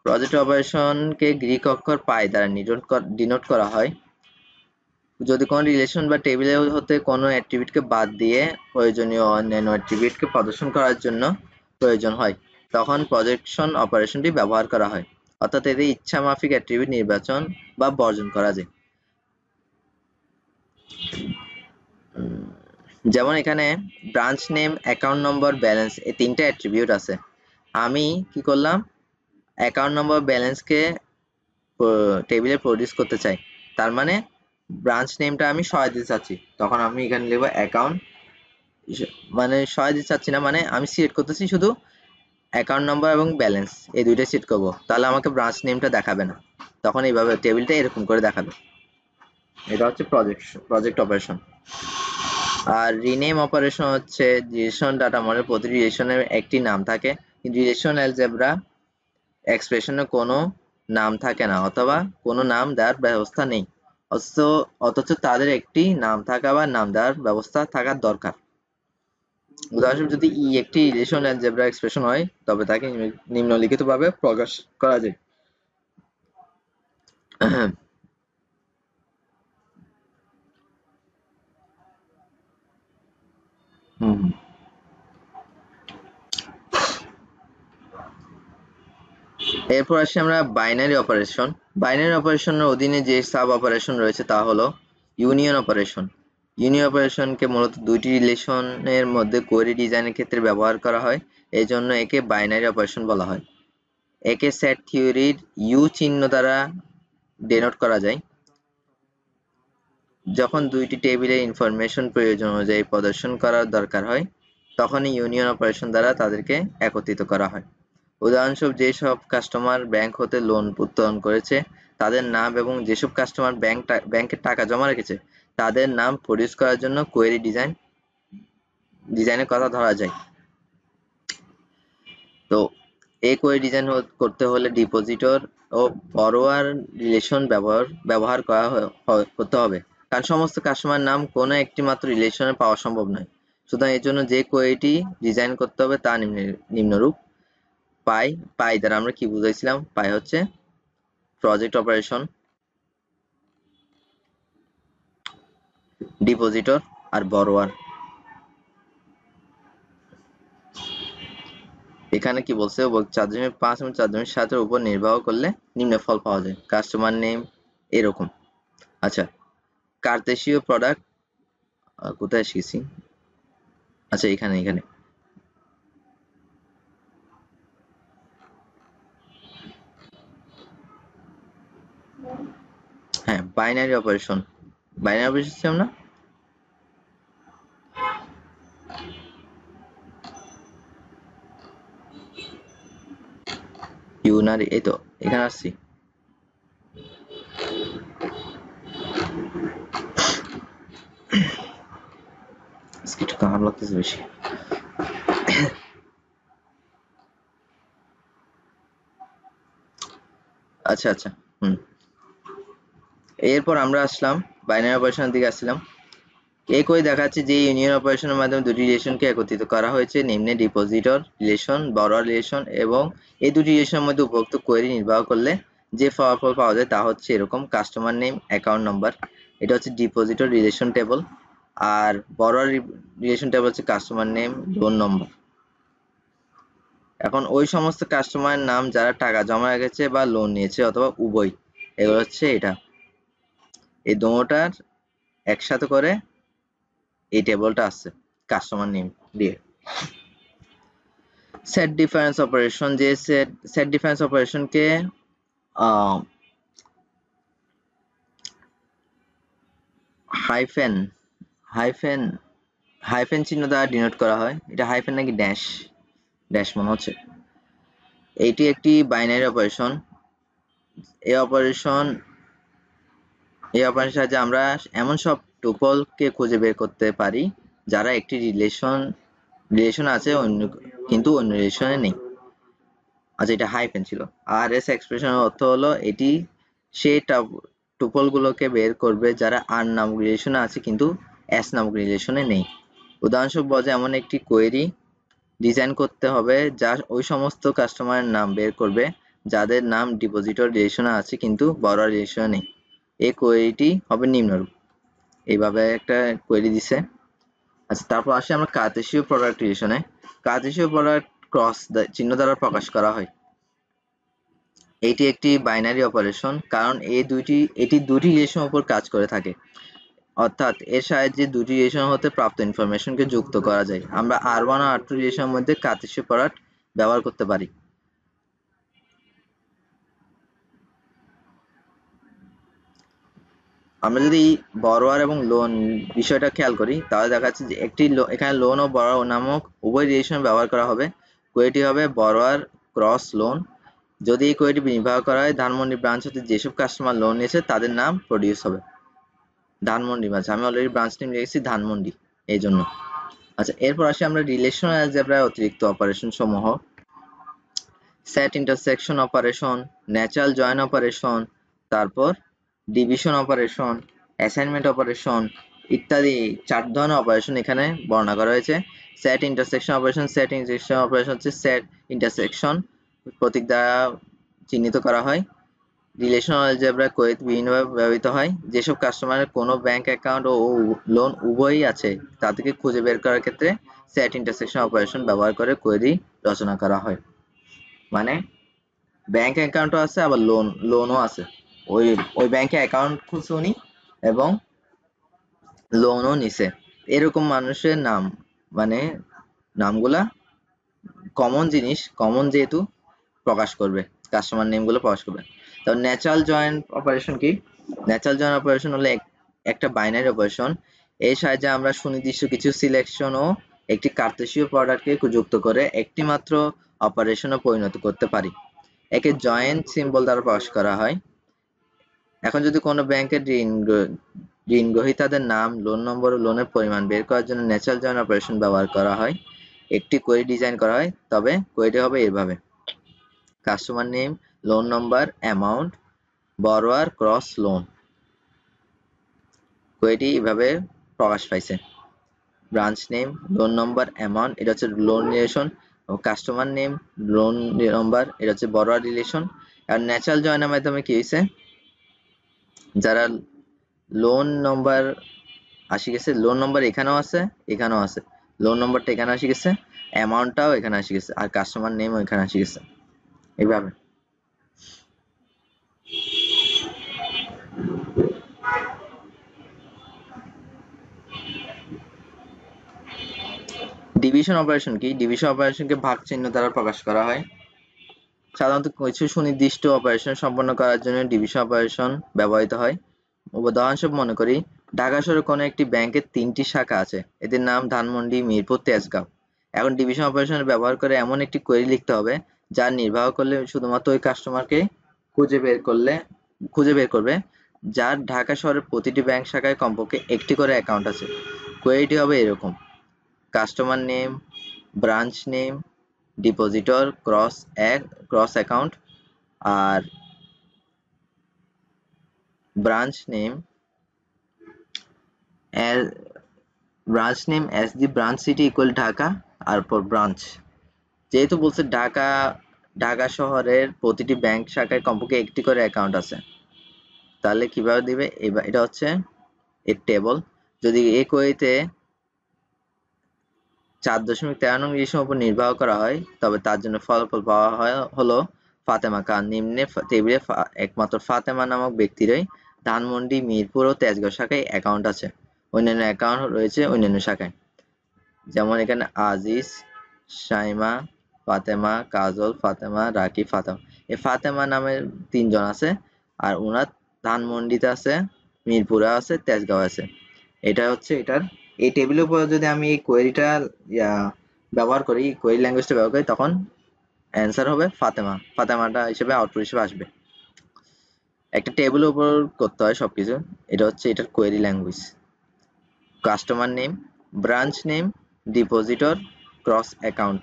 প্রজেক্ট অপারেশনকে গ্রিক অক্ষর পাই দ্বারা ডিনোট করা হয়। যদি কোনো রিলেশন বা টেবিলে হতে কোনো অ্যাট্রিবিউটকে বাদ দিয়ে প্রয়োজনীয় অন্যান্য অ্যাট্রিবিউটকে প্রদর্শন করার জন্য প্রয়োজন হয়, তখন প্রজেকশন অপারেশনটি ব্যবহার করা হয়। অর্থাৎ এতে ইচ্ছা মাফিক অ্যাট্রিবিউট নির্বাচন বা বর্জন করা যায়। যেমন এখানে branch name, account number, balance, এই তিনটা অ্যাট্রিবিউট আছে। আমি কি করলাম, অ্যাকাউন্ট নম্বর ব্যালেন্সকে টেবিলে প্রডিউস করতে চাই, তার মানে ব্রাঞ্চ নেমটা আমি সহায় দিতে চাচ্ছি, তখন আমি এখানে লিখব অ্যাকাউন্ট, মানে সহায় দিতে চাচ্ছি না, মানে আমি সিলেক্ট করতেছি শুধু অ্যাকাউন্ট নাম্বার এবং ব্যালেন্স, এই দুইটা সিলেক্ট করব, তাহলে আমাকে ব্রাঞ্চ নেমটা দেখাবে না, তখন এইভাবে টেবিলটা এরকম করে দেখাবে। এটা হচ্ছে প্রজেক্ট অপারেশন। আর রিনেম অপারেশন হচ্ছে রিলেশন ডাটা মডেল প্রতি রিলেশনের একটি নাম থাকে, কিন্তু রিলেশন অ্যালজেব্রা এক্সপ্রেশনে কোনো নাম থাকে না অথবা কোনো নাম দেওয়ার ব্যবস্থা নেই, অথচ তাদের একটি নাম থাকা বা নাম দেওয়ার ব্যবস্থা থাকার দরকার। উদাহরণস্বরূপ যদি ই একটি রিলেশন অ্যালজেব্রা এক্সপ্রেশন হয়, তবে তাকে নিম্নলিখিতভাবে প্রকাশ করা যায়। এরপর আসি আমরা বাইনারি অপারেশন। বাইনারি অপারেশনের অধীনে যে সাব অপারেশন রয়েছে তা হলো ইউনিয়ন অপারেশন। ইউনিয়ন অপারেশনকে মূলত দুইটি রিলেশনের মধ্যে কোয়েরি ডিজাইনের ক্ষেত্রে ব্যবহার করা হয়, এই জন্য একে বাইনারি অপারেশন বলা হয়। একে সেট থিওরির ইউ চিহ্ন দ্বারা ডেনোট করা যায়। যখন দুইটি টেবিলের ইনফরমেশন প্রয়োজন অনুযায়ী প্রদর্শন করার দরকার হয়, তখনই ইউনিয়ন অপারেশন দ্বারা তাদেরকে একত্রিত করা হয়। উদাহরণস্বরূপ, যেসব কাস্টমার ব্যাংক হতে লোন উত্তোলন করেছে তাদের নাম এবং যেসব কাস্টমার ব্যাংকে টাকা জমা রেখেছে তাদের নাম প্রডিউস করার জন্য কোয়েরি ডিজাইনের কথা ধরা যায়। তো এই কোয়েরি ডিজাইন করতে হলে ডিপোজিটর ও বরোয়ার রিলেশন ব্যবহার করতে হবে, কারণ সমস্ত কাস্টমার নাম কোনো একটি মাত্র রিলেশনে পাওয়া সম্ভব নয়। সুতরাং এর জন্য যে কোয়েরিটি ডিজাইন করতে হবে তা নিম্নরূপ। পাই দ্বারা আমরা কি বুঝাইছিলাম, পাই হচ্ছে প্রজেক্ট অপারেশন, ডিপোজিটর আর বরোয়ার। এখানে কি বলছে, 4.5 এবং 4.7 উপর নির্বাহ করলে নিম্ন ফল পাওয়া যায়, কাস্টমার নেম এরকম। আচ্ছা, কার্তেশীয় প্রোডাক্ট কোথায় শিখছি, আচ্ছা এখানে হ্যাঁ, বাইনারি অপারেশন সিস্টেম না, ইউনারি, এই তো এখানে আসছি। একটু খারাপ লাগতেছে বেশি। আচ্ছা আচ্ছা, এরপর আমরা আসলাম বাইনারি অপারেশনের দিকে আসছিলাম। একই দেখাচ্ছে যে ইউনিয়ন অপারেশনের মাধ্যমে দুটি রিলেশনকে একত্রিত করা হয়েছে, নিম্নে ডিপোজিটর রিলেশন, বরোয়ার রিলেশন, এবং এই দুটি রিলেশনের মধ্যে উপরোক্ত কোয়েরি নির্বাহ করলে যে ফলাফল পাওয়া যায় তা হচ্ছে এরকম: কাস্টমার নেম, অ্যাকাউন্ট নাম্বার, এটা হচ্ছে ডিপোজিটর রিলেশন টেবল, আর বড়োয়ার রিলেশন টেবল হচ্ছে কাস্টমার নেম, লোন নম্বর। এখন ওই সমস্ত কাস্টমারের নাম যারা টাকা জমা রেখেছে বা লোন নিয়েছে অথবা উভয়, এগুলো হচ্ছে এটা। এই দুটোটার একসাথে করে এই টেবলটা আছে কাস্টমার নেম দিয়ে। সেট ডিফারেন্স অপারেশন, যে সেট ডিফারেন্স অপারেশনকে হাইফেন হাইফেন হাইফেন চিহ্ন দ্বারা ডিনোট করা হয়। এটা হাইফেন নাকি ড্যাশ, ড্যাশ মনে হচ্ছে। এইটি একটি বাইনারি অপারেশন। এই অপারেশনের সাহায্যে আমরা এমন সব টুপলকে খুঁজে বের করতে পারি যারা একটি রিলেশন আছে কিন্তু অন্য রিলেশনে নেই। আচ্ছা, এটা হাইফেন ছিল। আর এস এক্সপ্রেশনের অর্থ হলো এটি সেই টুপলগুলোকে বের করবে যারা আর নামক রিলেশনে আছে কিন্তু এস নামক রিলেশনে নেই। উদাহরণস্বরূপ বলা যায় এমন একটি কোয়েরি ডিজাইন করতে হবে যা ওই সমস্ত কাস্টমারের নাম বের করবে যাদের নাম ডিপোজিটর রিলেশনে আছে কিন্তু বরোয়ার রিলেশনে নেই। এই কোয়েরিটি হবে নিম্নরূপ। এইভাবে একটা কোয়েরি দিছে। আচ্ছা, তারপর আসি আমরা কার্তেশীয় প্রোডাক্ট রিলেশনে। কার্তেশীয় প্রোডাক্ট ক্রস চিহ্ন দ্বারা প্রকাশ করা হয়। এটি একটি বাইনারি অপারেশন কারণ এটি দুটি রিলেশন উপর কাজ করে থাকে, অর্থাৎ এর সাহায্যে দুটি রিলেশন হতে প্রাপ্ত ইনফরমেশনকে যুক্ত করা যায়। আমরা R1 ও R2 রিলেশনের মধ্যে কার্তেশীয় প্রোডাক্ট ব্যবহার করতে পারি। আমরা যদি বরোয়ার এবং লোন বিষয়টা খেয়াল করি তাহলে দেখা যাচ্ছে যে এখানে লোন ও বরোয়ার নামক উভয় রিলেশন ব্যবহার করা হবে। কোয়েরিটি হবে বরোয়ার ক্রস লোন। যদি এই কোয়েরিটি নির্বাহ করা হয় ধানমন্ডি ব্রাঞ্চ হতে যেসব কাস্টমার লোন নিয়েছে তাদের নাম প্রডিউস হবে। ধানমন্ডি ব্রাঞ্চ, আমি অলরেডি ব্রাঞ্চ নেম লিখেছি ধানমন্ডি এই জন্য। আচ্ছা, এরপর আসি আমরা রিলেশনাল অ্যালজেব্রার অতিরিক্ত অপারেশন সমূহ। Set intersection operation, natural join operation, তারপর ডিভিশন অপারেশন, অ্যাসাইনমেন্ট অপারেশন ইত্যাদি 4 ধরনের অপারেশন এখানে বর্ণনা করা হয়েছে। সেট ইন্টারসেকশন অপারেশন হচ্ছে সেট ইন্টারসেকশন প্রতীক দ্বারা চিহ্নিত করা হয়। রিলেশনাল অ্যালজেব্রা কোয়েরিতে বিভিন্নভাবে ব্যবহৃত হয়। যেসব কাস্টমারের কোনো ব্যাংক অ্যাকাউন্ট ও লোন উভয়ই আছে তাদেরকে খুঁজে বের করার ক্ষেত্রে সেট ইন্টারসেকশন অপারেশন ব্যবহার করে কোয়েরি রচনা করা হয়। মানে ব্যাংক অ্যাকাউন্টও আছে আবার লোনও আছে, ওই ব্যাংকে অ্যাকাউন্ট খুলছে উনি এবং লোনও নিছে, এরকম মানুষের নাম, মানে নামগুলা কমন জিনিস, কমন যেহেতু প্রকাশ করবে, কাস্টমার নেমগুলো প্রকাশ করবে। তো ন্যাচারাল জয়েন অপারেশন কি? ন্যাচারাল জয়েন অপারেশন হলো একটা বাইনারি অপারেশন। এর সাহায্যে আমরা সুনির্দিষ্ট কিছু সিলেকশন ও একটি কার্তেশীয় প্রোডাক্টকে যুক্ত করে একটি মাত্র অপারেশনে পরিণত করতে পারি। একে জয়েন্ট সিম্বল দ্বারা প্রকাশ করা হয়। এখন যদি কোনো ব্যাংকের ঋণ গ্রহীতাদের নাম, লোন নম্বর ও লোনের পরিমাণ বের করার জন্য ন্যাচারাল জয়েন অপারেশন ব্যবহার করা হয়, একটি কোয়েরি ডিজাইন করা হয়, তবে কোয়েরিটি হবে এভাবে: customer name, loan number, amount, borrower cross loan. কোয়েরিটি এভাবে প্রকাশ পাইছে। Branch name, loan number, amount, এটা হচ্ছে loan relation, customer name, loan number, এটা হচ্ছে বরোয়ার রিলেশন। আর ন্যাচারাল জয়েনের মাধ্যমে কি হয়েছে, যারা লোন নম্বর আসি গেছে, লোন নম্বর এখানেও আছে এখানেও আছে, লোন নম্বরটা এখানে আসি গেছে, অ্যামাউন্টটাও এখানে আসি গেছে, আর কাস্টমার নেমও এখানে আসি গেছে। এইভাবে ডিভিশন অপারেশন কি? ডিভিশন অপারেশনকে ভাগ চিহ্ন দ্বারা প্রকাশ করা হয়। সাধারণত কিছু সুনির্দিষ্ট অপারেশন সম্পন্ন করার জন্য ডিভিশন অপারেশন ব্যবহৃত হয়। উদাহরণস্বরূপ মনে করি ঢাকা শহরে কোনো একটি ব্যাংকের 3টি শাখা আছে, এদের নাম ধানমন্ডি, মিরপুর, তেজগাঁও। এখন ডিভিশন অপারেশন ব্যবহার করে এমন একটি কোয়েরি লিখতে হবে যা নির্বাহ করলে শুধুমাত্র ওই কাস্টমারকে খুঁজে বের করবে যার ঢাকা শহরের প্রতিটি ব্যাংক শাখায় কমপক্ষে একটি করে অ্যাকাউন্ট আছে। কোয়েরিটি হবে এরকম: customer name, branch name, depositor cross account, আর branch name as the branch city equal Dhaka, আর পর ব্রাঞ্চ। যেহেতু বলছে ঢাকা শহরের প্রতিটি ব্যাংক শাখায় কমপক্ষে একটি করে অ্যাকাউন্ট আছে, তাহলে কিভাবে দিবে? এটা হচ্ছে এর টেবল। যদি এই কোয়েরিতে 4.13 নং রিলেশনের উপর নির্বাহ করা হয় তবে তার জন্য ফলাফল পাওয়া হয় হলো ফাতেমা খান। নিম্নে টেবিলে একমাত্র ফাতেমা নামক ব্যক্তিরই ধানমন্ডি, মিরপুর ও তেজগাঁও শাখায় অ্যাকাউন্ট আছে। অন্যান্য অ্যাকাউন্ট রয়েছে অন্যান্য শাখায়, যেমন এখানে আজিজ, শাইমা, ফাতেমা, কাজল, ফাতেমা, রাকি, ফাতেমা। এই ফাতেমা নামের 3 জন আছে, আর ওনার ধানমন্ডিতে আছে, মিরপুরে আছে, তেজগাঁও আছে। এটা হচ্ছে এটার এই টেবিলের উপর যদি আমি এই কোয়েরিটা ব্যবহার করি, কোয়েরি ল্যাঙ্গুয়েজটা ব্যবহার করি, তখন অ্যান্সার হবে ফাতেমা। ফাতেমাটা হিসেবে আউটপুট হিসেবে আসবে। একটা টেবিলের উপর করতে হয় সবকিছু। এটা হচ্ছে এটার query language. Customer name, branch name, depositor, cross account.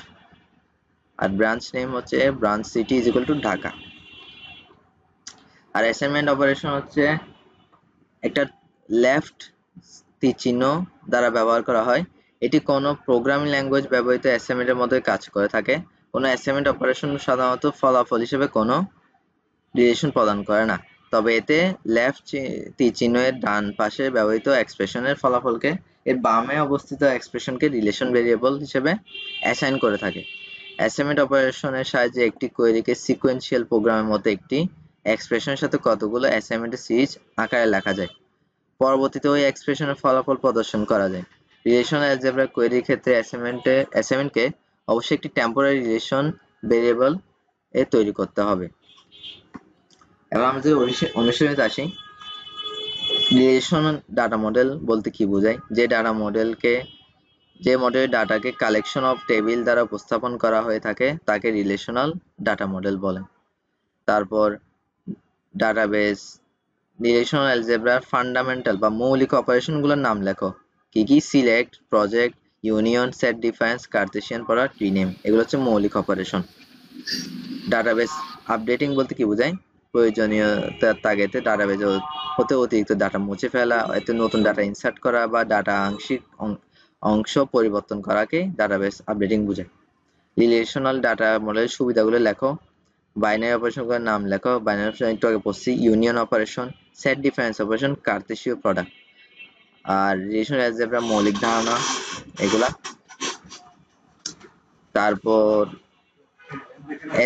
আর ব্রাঞ্চ নেম হচ্ছে branch city is equal to Dhaka. আর অ্যাসাইনমেন্ট অপারেশন হচ্ছে একটা লেফট তীর চিহ্ন দ্বারা ব্যবহার করা হয়। এটি কোনো প্রোগ্রামিং ল্যাঙ্গুয়েজ ব্যবহৃত অ্যাসাইনমেন্টের মতোই কাজ করে থাকে। কোনো অ্যাসাইনমেন্ট অপারেশন সাধারণত ফলাফল হিসেবে কোনো রিলেশন প্রদান করে না, তবে এতে লেফট তীর চিহ্নের ডান পাশে ব্যবহৃত এক্সপ্রেশনের ফলাফলকে এর বামে অবস্থিত এক্সপ্রেশনকে রিলেশন ভেরিয়েবল হিসেবে অ্যাসাইন করে থাকে। অ্যাসাইনমেন্ট অপারেশনের সাহায্যে একটি কোয়েরিকে সিকোয়েন্সিয়াল প্রোগ্রামের মতো একটি এক্সপ্রেশনের সাথে কতগুলো অ্যাসাইনমেন্টের সিরিজ আকারে লেখা যায়। পরবর্তীতে ওই এক্সপ্রেশনের ফলাফল প্রদর্শন করা যায়। রিলেশনাল অ্যালজেব্রা কোয়েরির ক্ষেত্রে অ্যাসাইনমেন্টকে অবশ্যই একটি টেম্পোরারি রিলেশন ভেরিয়েবল এ তৈরি করতে হবে। এবার আমরা যদি অনুশীলনীতে আসি, রিলেশনাল ডাটা মডেল বলতে কি বোঝায়? যে মডেলের ডাটাকে কালেকশন অফ টেবিল দ্বারা উপস্থাপন করা হয়ে থাকে তাকে রিলেশনাল ডাটা মডেল বলে। তারপর ডাটাবেস, রিলেশনাল অ্যালজেব্রার ফান্ডামেন্টাল বা মৌলিক অপারেশনগুলোর নাম লেখো। কি কি? Select, project, union, set difference, Cartesian product, rename. এগুলো হচ্ছে মৌলিক অপারেশন। ডাটাবেস আপডেটিং বলতে কি বোঝায়? প্রয়োজনীয়তার তাগিদে ডাটাবেজ হতে অতিরিক্ত ডাটা মুছে ফেলা, এতে নতুন ডাটা ইনসার্ট করা বা ডাটা আংশিক অংশ পরিবর্তন করাকে ডাটাবেস আপডেটিং বোঝায়। রিলেশনাল ডাটা মডেলের সুবিধাগুলো লেখো। বাইনারি অপারেশনগুলোর নাম লেখো। বাইনারি অপারেশন একটু আগে পড়ছি, union operation, set difference operation, কার্তেশীয় প্রোডাক্ট। আর রিলেশনাল অ্যালজেব্রা মৌলিক ধারণা এগুলা। তারপর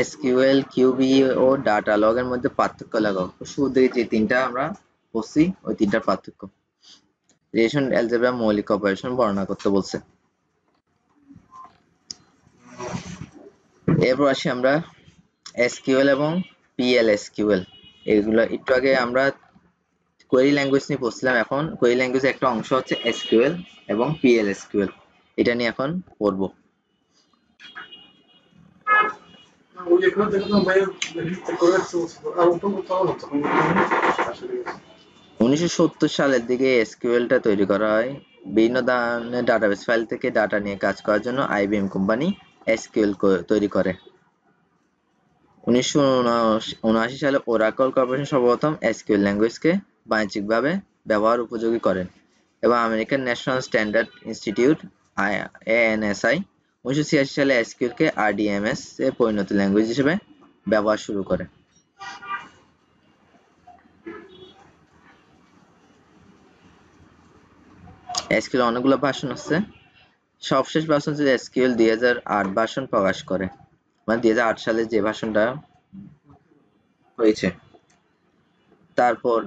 এসকিউএল, কিউবি ও ডাটা লগের মধ্যে পার্থক্য লেখো। শুরুতে যে তিনটা আমরা পড়ছি ওই তিনটার পার্থক্য। রিলেশনাল অ্যালজেব্রা মৌলিক অপারেশন বর্ণনা করতে বলছে। এরপর আসি আমরা এসকিউএল এবং পিএলএসকিউএল। এগুলো একটু আগে আমরা কোয়েরি ল্যাঙ্গুয়েজ নিয়ে পড়ছিলাম, এখন কোয়েরি ল্যাঙ্গুয়েজের একটা অংশ হচ্ছে এসকিউএল এবং পিএলএসকিউএল। এটা নিয়ে এখন পড়বো। 1970 সালের দিকে এসকিউএলটা তৈরি করা হয়। বিভিন্ন ধরনের ডাটাবেস ফাইল থেকে ডাটা নিয়ে কাজ করার জন্য আইবিএম কোম্পানি এসকিউএল তৈরি করে। 1979 সালে ওরাকল কর্পোরেশন সর্বপ্রথম এসকিউএল ল্যাঙ্গুয়েজকে বাণিজ্যিকভাবে ব্যবহার উপযোগী করেন এবং American national standard institute ANSI 1986 সালে এসকিউএল কে RDMS এর পরিণত ল্যাঙ্গুয়েজ হিসেবে ব্যবহার শুরু করে। এসকিউএল অনেকগুলো ভার্সন আছে। সবশেষ ভার্সন হচ্ছে এসকিউএল 2008 ভার্সন প্রকাশ করে, মানে 2008 সালে যে ভার্সনটা হয়েছে। তারপর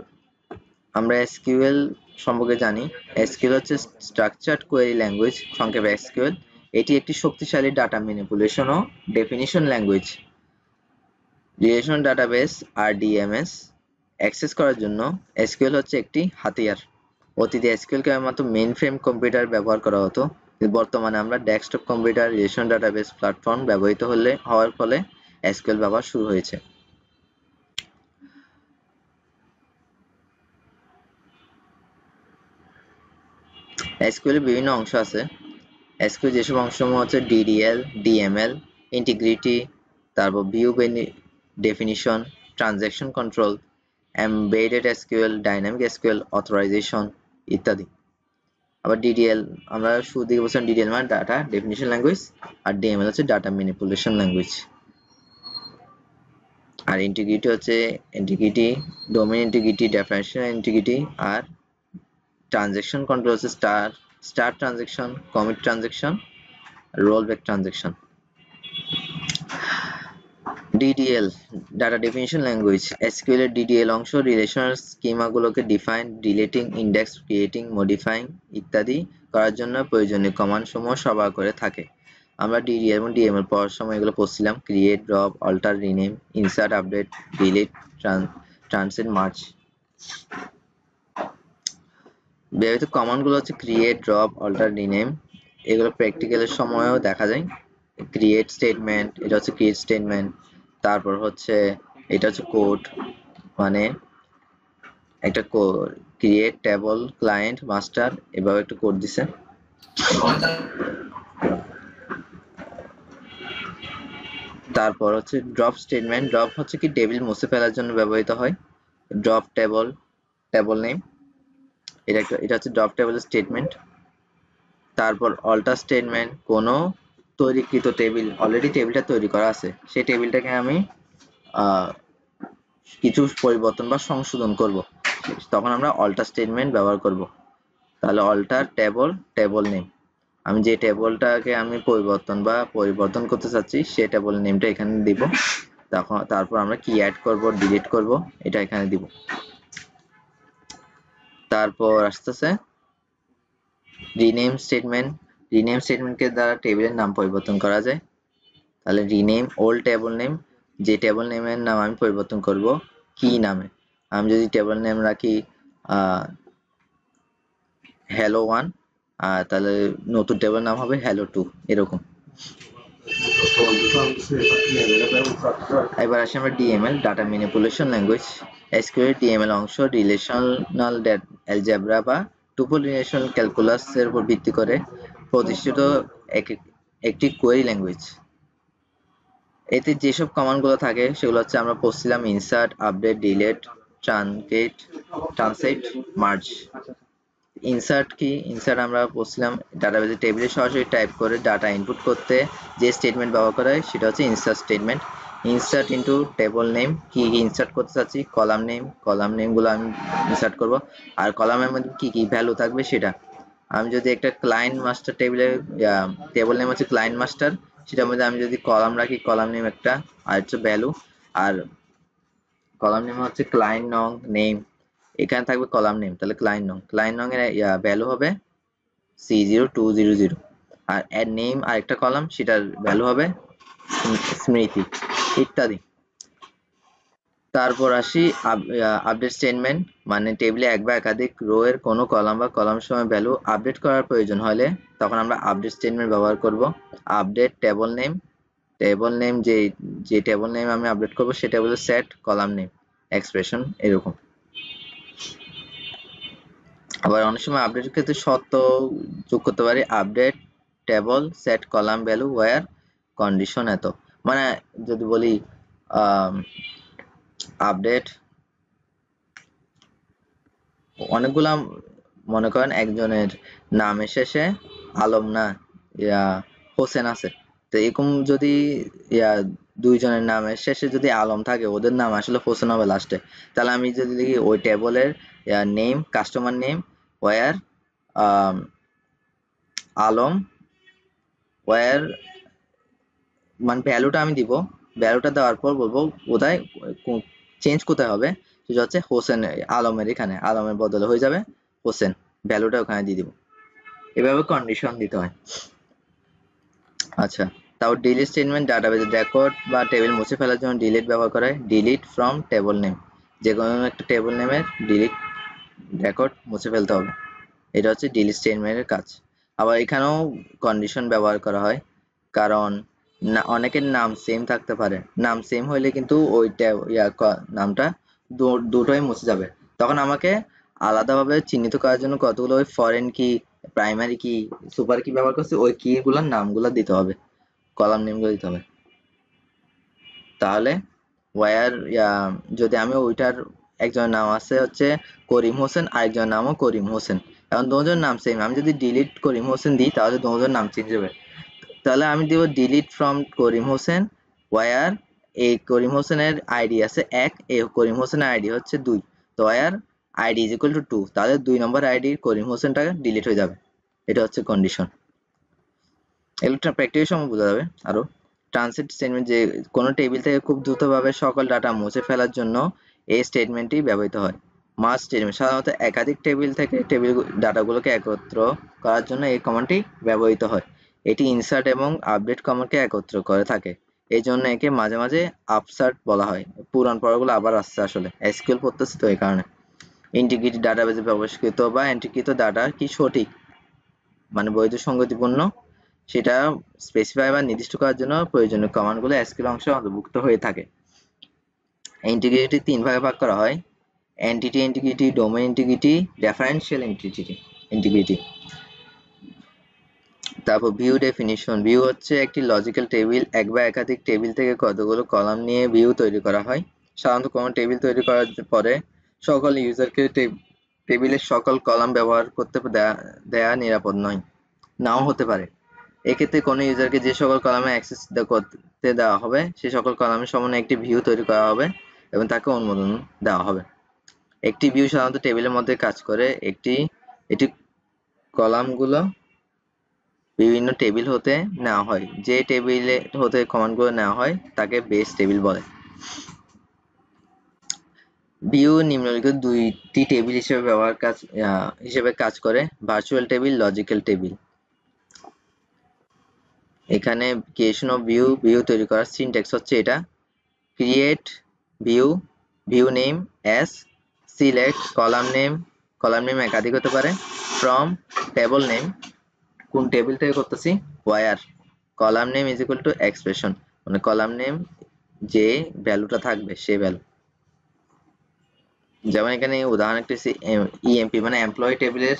আমরা এসকিউএল সম্পর্কে জানি। এসকিউএল হচ্ছে স্ট্রাকচার্ড কোয়েরি ল্যাঙ্গুয়েজ, সংক্ষেপে এসকিউএল। এটি একটি শক্তিশালী ডাটা ম্যানিপুলেশন ও definition language. Relational database RDMS access করার জন্য এসকিউএল হচ্ছে একটি হাতিয়ার। অতীতে এসকিউএল কেবলমাত্র মেইনফ্রেম কম্পিউটার ব্যবহার করা হতো, বর্তমানে আমরা desktop computer, relational database platform ব্যবহৃত হওয়ার ফলে এসকিউএল ব্যবহার শুরু হয়েছে। এসকিউএল এর বিভিন্ন অংশ আছে। এসকিউএল যেসব অংশসমূহ হচ্ছে DDL, DML, ইন্টিগ্রিটি, তারপর view definition, transaction control, embedded SQL, dynamic SQL, authorization ইত্যাদি। আবার DDL আমরা শুরু দিকে বলছিলাম, DDL মানে ডাটা ডেফিনিশন ল্যাঙ্গুয়েজ, আর DML হচ্ছে ডাটা ম্যানিপুলেশন ল্যাঙ্গুয়েজ। আর ইন্টিগ্রিটি হচ্ছে integrity, domain integrity, differential integrity আর ট্রানজেকশন কন্ট্রোল হচ্ছে start transaction, commit transaction, roll back transaction. DDL data definition language. SQL এর DDL অংশ রিলেশনাল স্কিমাগুলোকে define, deleting, index, creating, modifying ইত্যাদি করার জন্য প্রয়োজনীয় কমান্ড সমূহ সরবরাহ করে থাকে। আমরা DDL এবং DML পড়ার সময় এগুলো পড়ছিলাম: create, drop, alter, rename, insert, update, delete, translate, merge. ব্যবহৃত কমান্ডগুলো হচ্ছে ক্রিয়েট, ড্রপ, অল্টার, রিনেম। এগুলো প্র্যাকটিক্যালের সময়ও দেখা যায়। ক্রিয়েট স্টেটমেন্ট, এটা হচ্ছে ক্রিয়েট স্টেটমেন্ট। তারপর হচ্ছে এটা হচ্ছে কোড, মানে একটা ক্রিয়েট টেবল ক্লায়েন্ট মাস্টার এভাবে একটা কোড দিছে। তারপর হচ্ছে ড্রপ স্টেটমেন্ট। ড্রপ হচ্ছে কি টেবিল মুছে ফেলার জন্য ব্যবহৃত হয়। ড্রপ টেবল নেম, এটা হচ্ছে ড্রপ টেবল স্টেটমেন্ট। তারপর অল্টার স্টেটমেন্ট, কোনো তৈরিকৃত টেবিল, অলরেডি টেবিলটা তৈরি করা আছে, সেই টেবিলটাকে আমি কিছু পরিবর্তন বা সংশোধন করব, তখন আমরা অল্টার স্টেটমেন্ট ব্যবহার করব। তাহলে অল্টার টেবল নেম, আমি যে টেবলটাকে আমি পরিবর্তন করতে চাচ্ছি সেই টেবল নেমটা এখানে দিব। তারপর আমরা কি অ্যাড করব, ডিলিট করব, এটা এখানে দিব। তারপর আসতেছে রিনেম স্টেটমেন্ট। রিনেম স্টেটমেন্টকে দ্বারা টেবিলের নাম পরিবর্তন করা যায়। তাহলে রিনেম ওল্ড টেবল নেম, যে টেবল নেমের নাম আমি পরিবর্তন করব কি নামে, আমি যদি টেবল নেম রাখি hello 1, তাহলে নতুন টেবল নাম হবে hello 2, এরকম। এবার আসি আমরা DML data manipulation language. SQL DML অংশ রিলেশনাল অ্যালজেব্রা বা টুপল রিলেশনাল ক্যালকুলাস এর উপর ভিত্তি করে প্রতিষ্ঠিত একটি কোয়েরি ল্যাঙ্গুয়েজ। এতে যেসব কমান্ডগুলো থাকে সেগুলো হচ্ছে আমরা পড়ছিলাম: insert, update, delete, translate, merge. Insert কি? ইনসার্ট আমরা পড়ছিলাম ডাটাবেজে টেবিলে সরাসরি টাইপ করে ডাটা ইনপুট করতে যে স্টেটমেন্ট ব্যবহার করা হয় সেটা হচ্ছে insert statement. Insert into table name, কি ইনসার্ট করতে চাচ্ছি, কলাম নেমগুলো আমি ইনসার্ট করব, আর কলামের মধ্যে কি কি ভ্যালু থাকবে সেটা। আমি যদি একটা ক্লায়েন্ট মাস্টার টেবল নেম হচ্ছে ক্লায়েন্ট মাস্টার, সেটার মধ্যে আমি যদি কলাম রাখি, কলাম নেম একটা, আর হচ্ছে ভ্যালু, আর কলাম নেম হচ্ছে ক্লায়েন্ট নেম, এখানে থাকবে কলাম নেম, তাহলে ক্লায়েন্ট নং এর ভ্যালু হবে C0200, আর এর নেম আরেকটা কলাম, সেটার ভ্যালু হবে স্মৃতি ইত্যাদি। তারপর আসি আপডেট স্টেটমেন্ট, মানে টেবিলে এক বা একাধিক রো এর কোনো কলাম বা কলাম সময় ভ্যালু আপডেট করার প্রয়োজন হলে তখন আমরা আপডেট স্টেটমেন্ট ব্যবহার করব। আপডেট টেবল নেম, যে টেবল নেম আমি আপডেট করব সেটা হলো সেট কলাম নেম এক্সপ্রেশন, এরকম। আবার অনেক সময় আপডেটের ক্ষেত্রে শর্ত যোগ করতে পারি: update table set column value where condition এত। মানে যদি বলি আপডেট, অনেকগুলা, মনে করেন একজনের নামের শেষে আলম না হোসেন আছে, তো এরকম যদি দুইজনের নামের শেষে যদি আলম থাকে, ওদের নাম আসলে হোসেন হবে লাস্টে, তাহলে আমি যদি লিখি ওই টেবলের name, customer name where Alam where, মানে ভ্যালুটা আমি দিব, ভ্যালুটা দেওয়ার পর বলবো কোথায় চেঞ্জ কোথায় হবে, সেটা হচ্ছে হোসেন, আলমের এখানে আলমের বদলে হয়ে যাবে হোসেন, ভ্যালুটা ওখানে দিয়ে দিব। এভাবে কন্ডিশন দিতে হয়। আচ্ছা, তাও ডিলিট স্টেটমেন্ট ডাটাবেজের রেকর্ড বা টেবিল মুছে ফেলার জন্য ডিলিট ব্যবহার করা হয়। ডিলিট ফ্রম টেবল নেম, যে কোনো একটা টেবল নেমের ডিলিট রেকর্ড মুছে ফেলতে হবে, এটা হচ্ছে ডিলিট স্টেটমেন্টের কাজ। আবার এখানেও কন্ডিশন ব্যবহার করা হয়, কারণ অনেকের নাম সেম থাকতে পারে, নাম সেম হইলে কিন্তু ওই নামটা দুটোই মুছে যাবে, তখন আমাকে আলাদাভাবে চিহ্নিত করার জন্য কতগুলো ওই ফরেন কি, প্রাইমারি কি, সুপার কি ব্যবহার করছে, ওই কি গুলোর নামগুলো দিতে হবে, কলাম নেমগুলো দিতে হবে। তাহলে ওয়্যার যদি আমি ওইটার একজনের নাম আছে হচ্ছে করিম হোসেন, আরেকজনের নামও করিম হোসেন, এখন দুজনের নাম সেম, আমি যদি ডিলিট করিম হোসেন দিই তাহলে দুজনের নাম চেঞ্জ হবে, তাহলে আমি দিব delete from Karim Hossain where এই করিম হোসেনের আইডি আছে 1, এই করিম হোসেনের আইডি হচ্ছে 2, তো where ID is equal to 2, তাহলে 2 নম্বর আইডির করিম হোসেনটা ডিলিট হয়ে যাবে। এটা হচ্ছে কন্ডিশন। এগুলো প্র্যাকটিক্যাল সময় বোঝা যাবে। আরো ট্রানজিট স্টেটমেন্ট, যে কোনো টেবিল থেকে খুব দ্রুতভাবে সকল ডাটা মুছে ফেলার জন্য এই স্টেটমেন্টটি ব্যবহৃত হয়। মার্জ স্টেটমেন্ট সাধারণত একাধিক টেবিল থেকে টেবিল ডাটাগুলোকে একত্র করার জন্য এই কমান্ডটি ব্যবহৃত হয়। এটি ইনসার্ট এবং আপডেট কমান্ডকে একত্র করে থাকে, এই জন্য একে মাঝে মাঝে আপসার্ট বলা হয়। পুরান পড়াগুলো আবার আসছে, আসলে এসকিউএল পড়তেছি তো এই কারণে। ইন্টিগ্রিটি ডাটাবেজে ব্যবহৃত বা এন্ট্রিকৃত ডাটা কি সঠিক মানে বৈধ সংগতিপূর্ণ সেটা স্পেসিফাই বা নির্দিষ্ট করার জন্য প্রয়োজনীয় কমান্ডগুলো এসকিউএল অংশে অন্তর্ভুক্ত হয়ে থাকে। ইন্টিগ্রিটি 3 ভাগে ভাগ করা হয়: entity integrity, domain integrity, referential integrity. তারপর ভিউ ডেফিনিশন। ভিউ হচ্ছে একটি লজিক্যাল টেবিল। এক বা একাধিক টেবিল থেকে কতগুলো কলাম নিয়ে ভিউ তৈরি করা হয়। সাধারণত কোনো টেবিল তৈরি করার পরে সকল ইউজারকে টেবিলের সকল কলাম ব্যবহার করতে দেয়া নিরাপদ নয়, নাও হতে পারে। এক্ষেত্রে কোনো ইউজারকে যে সকল কলামে অ্যাক্সেস করতে দেওয়া হবে সে সকল কলামের সমন্বয়ে একটি ভিউ তৈরি করা হবে এবং তাকে অনুমোদন দেওয়া হবে। একটি ভিউ সাধারণত টেবিলের মধ্যে কাজ করে। এটি কলামগুলো বিভিন্ন টেবিল হতে নেওয়া হয়। যে টেবিলে হতে কমান্ডগুলো নেওয়া হয় তাকে বেস টেবিল বলে। ভিউ নিম্নলিখিত দুইটি টেবিল হিসেবে কাজ করে: ভার্চুয়াল টেবিল, লজিক্যাল টেবিল। এখানে ক্রিয়েশন অফ ভিউ তৈরি করার সিনট্যাক্স হচ্ছে এটা: create view name as, select column name একাধিক হতে পারে, ফ্রম টেবল নেম, কোন টেবিল থেকে করতেছি, where column name is equal to expression, মানে কলাম নেম যে ভ্যালুটা থাকবে সে ভ্যালু। যেমন এখানে উদাহরণ একটা ইএমপি মানে এমপ্লয়ি টেবিলের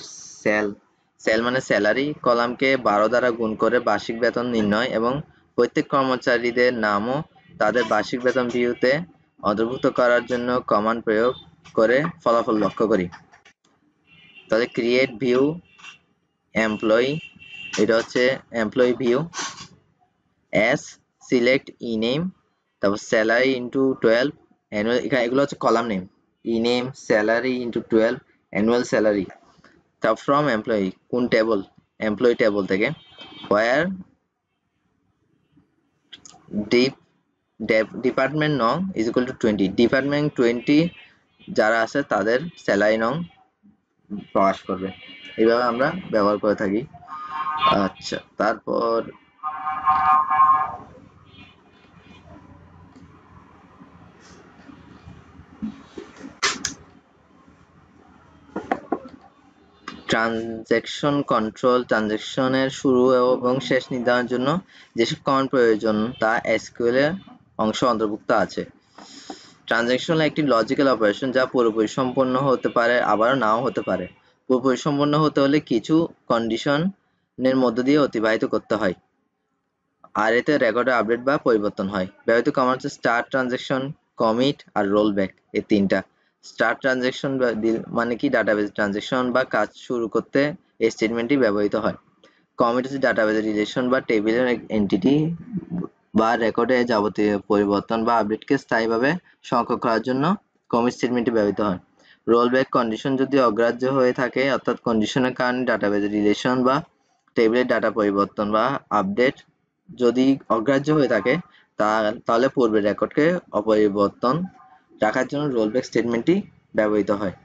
সেল মানে স্যালারি কলামকে 12 দ্বারা গুণ করে বার্ষিক বেতন নির্ণয় এবং প্রত্যেক কর্মচারীদের নাম ও তাদের বার্ষিক বেতন ভিউতে অন্তর্ভুক্ত করার জন্য কমান্ড প্রয়োগ করে ফলাফল লক্ষ্য করি। তাহলে ক্রিয়েট ভিউ এমপ্লয়ি, এটা হচ্ছে এমপ্লয়ি ভিউ, এস সিলেক্ট ই নেম, তারপর স্যালারি ইন্টু 12 অ্যানুয়াল, এগুলো হচ্ছে কলাম নেম, ই name salary into 12 annual salary. তারপর ফ্রম এমপ্লয়ি কোন টেবল, এমপ্লয়ি টেবল থেকে, ওয়্যার ডিপার্টমেন্ট নং ইজ ইকুয়াল টু 20, ডিপার্টমেন্ট 20 যারা আছে তাদের স্যালারি নং প্রকাশ করবে। এইভাবে আমরা ব্যবহার করে থাকি। আচ্ছা, তারপর ট্রানজ্যাকশন কন্ট্রোল। ট্রানজ্যাকশনের শুরু এবং শেষ নির্ধারণের জন্য যেসব কমান্ড প্রয়োজন তা এসকিউএল এর অংশ অন্তর্ভুক্ত আছে। ট্রানজ্যাকশন একটি লজিক্যাল অপারেশন যা পুরোপুরি সম্পন্ন হতে পারে আবার নাও হতে পারে। পুরোপুরি সম্পন্ন হতে হলে কিছু কন্ডিশনের মধ্য দিয়ে অতিবাহিত করতে হয়, আর এতে রেকর্ডে আপডেট বা পরিবর্তন হয়। ব্যবহৃত কমান্ড হচ্ছে স্টার্ট ট্রানজ্যাকশন, কমিট আর রোল ব্যাক, এই তিনটা। স্টার্ট ট্রানজ্যাকশন মানে কি ডাটাবেজ ট্রানজ্যাকশন বা কাজ শুরু করতে এই স্টেটমেন্টটি ব্যবহৃত হয়। কমিট হচ্ছে ডাটাবেজের রিলেশন বা টেবিলের এন্টিটি বা রেকর্ডে যাবতীয় পরিবর্তন বা আপডেটকে স্থায়ীভাবে সংরক্ষণ করার জন্য কমিট স্টেটমেন্টটি ব্যবহৃত হয়। রোল ব্যাক কন্ডিশন যদি অগ্রাহ্য হয়ে থাকে, অর্থাৎ কন্ডিশনের কারণে ডাটাবেজের রিলেশন বা টেবিলের ডাটা পরিবর্তন বা আপডেট যদি অগ্রাহ্য হয়ে থাকে তাহলে পূর্বের রেকর্ডকে অপরিবর্তন রাখার জন্য রোলব্যাক স্টেটমেন্টটি ব্যবহৃত হয়।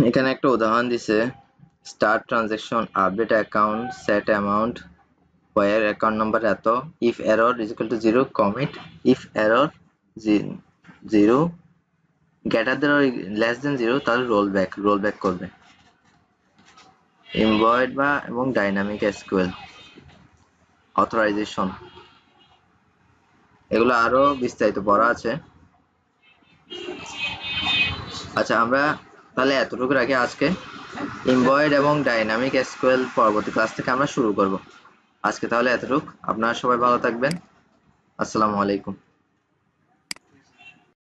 এখানে একটা উদাহরণ দিছে: start transaction, update account, set amount, where account number এত, if error is equal to 0, commit, if error 0 greater than or less than 0 তাহলে রোল ব্যাক করবে। এমভয়েড বা এবং ডাইনামিক এসকিউএল অথরাইজেশন, এগুলো আরো বিস্তারিত পড়া আছে। আচ্ছা, আমরা তাহলে এতটুকু রাখি আজকে। এমভয়েড এবং ডাইনামিক এসকিউএল পরবর্তী ক্লাস থেকে আমরা শুরু করব। আজকে তাহলে এতটুকু। আপনারা সবাই ভালো থাকবেন। আসসালামু আলাইকুম।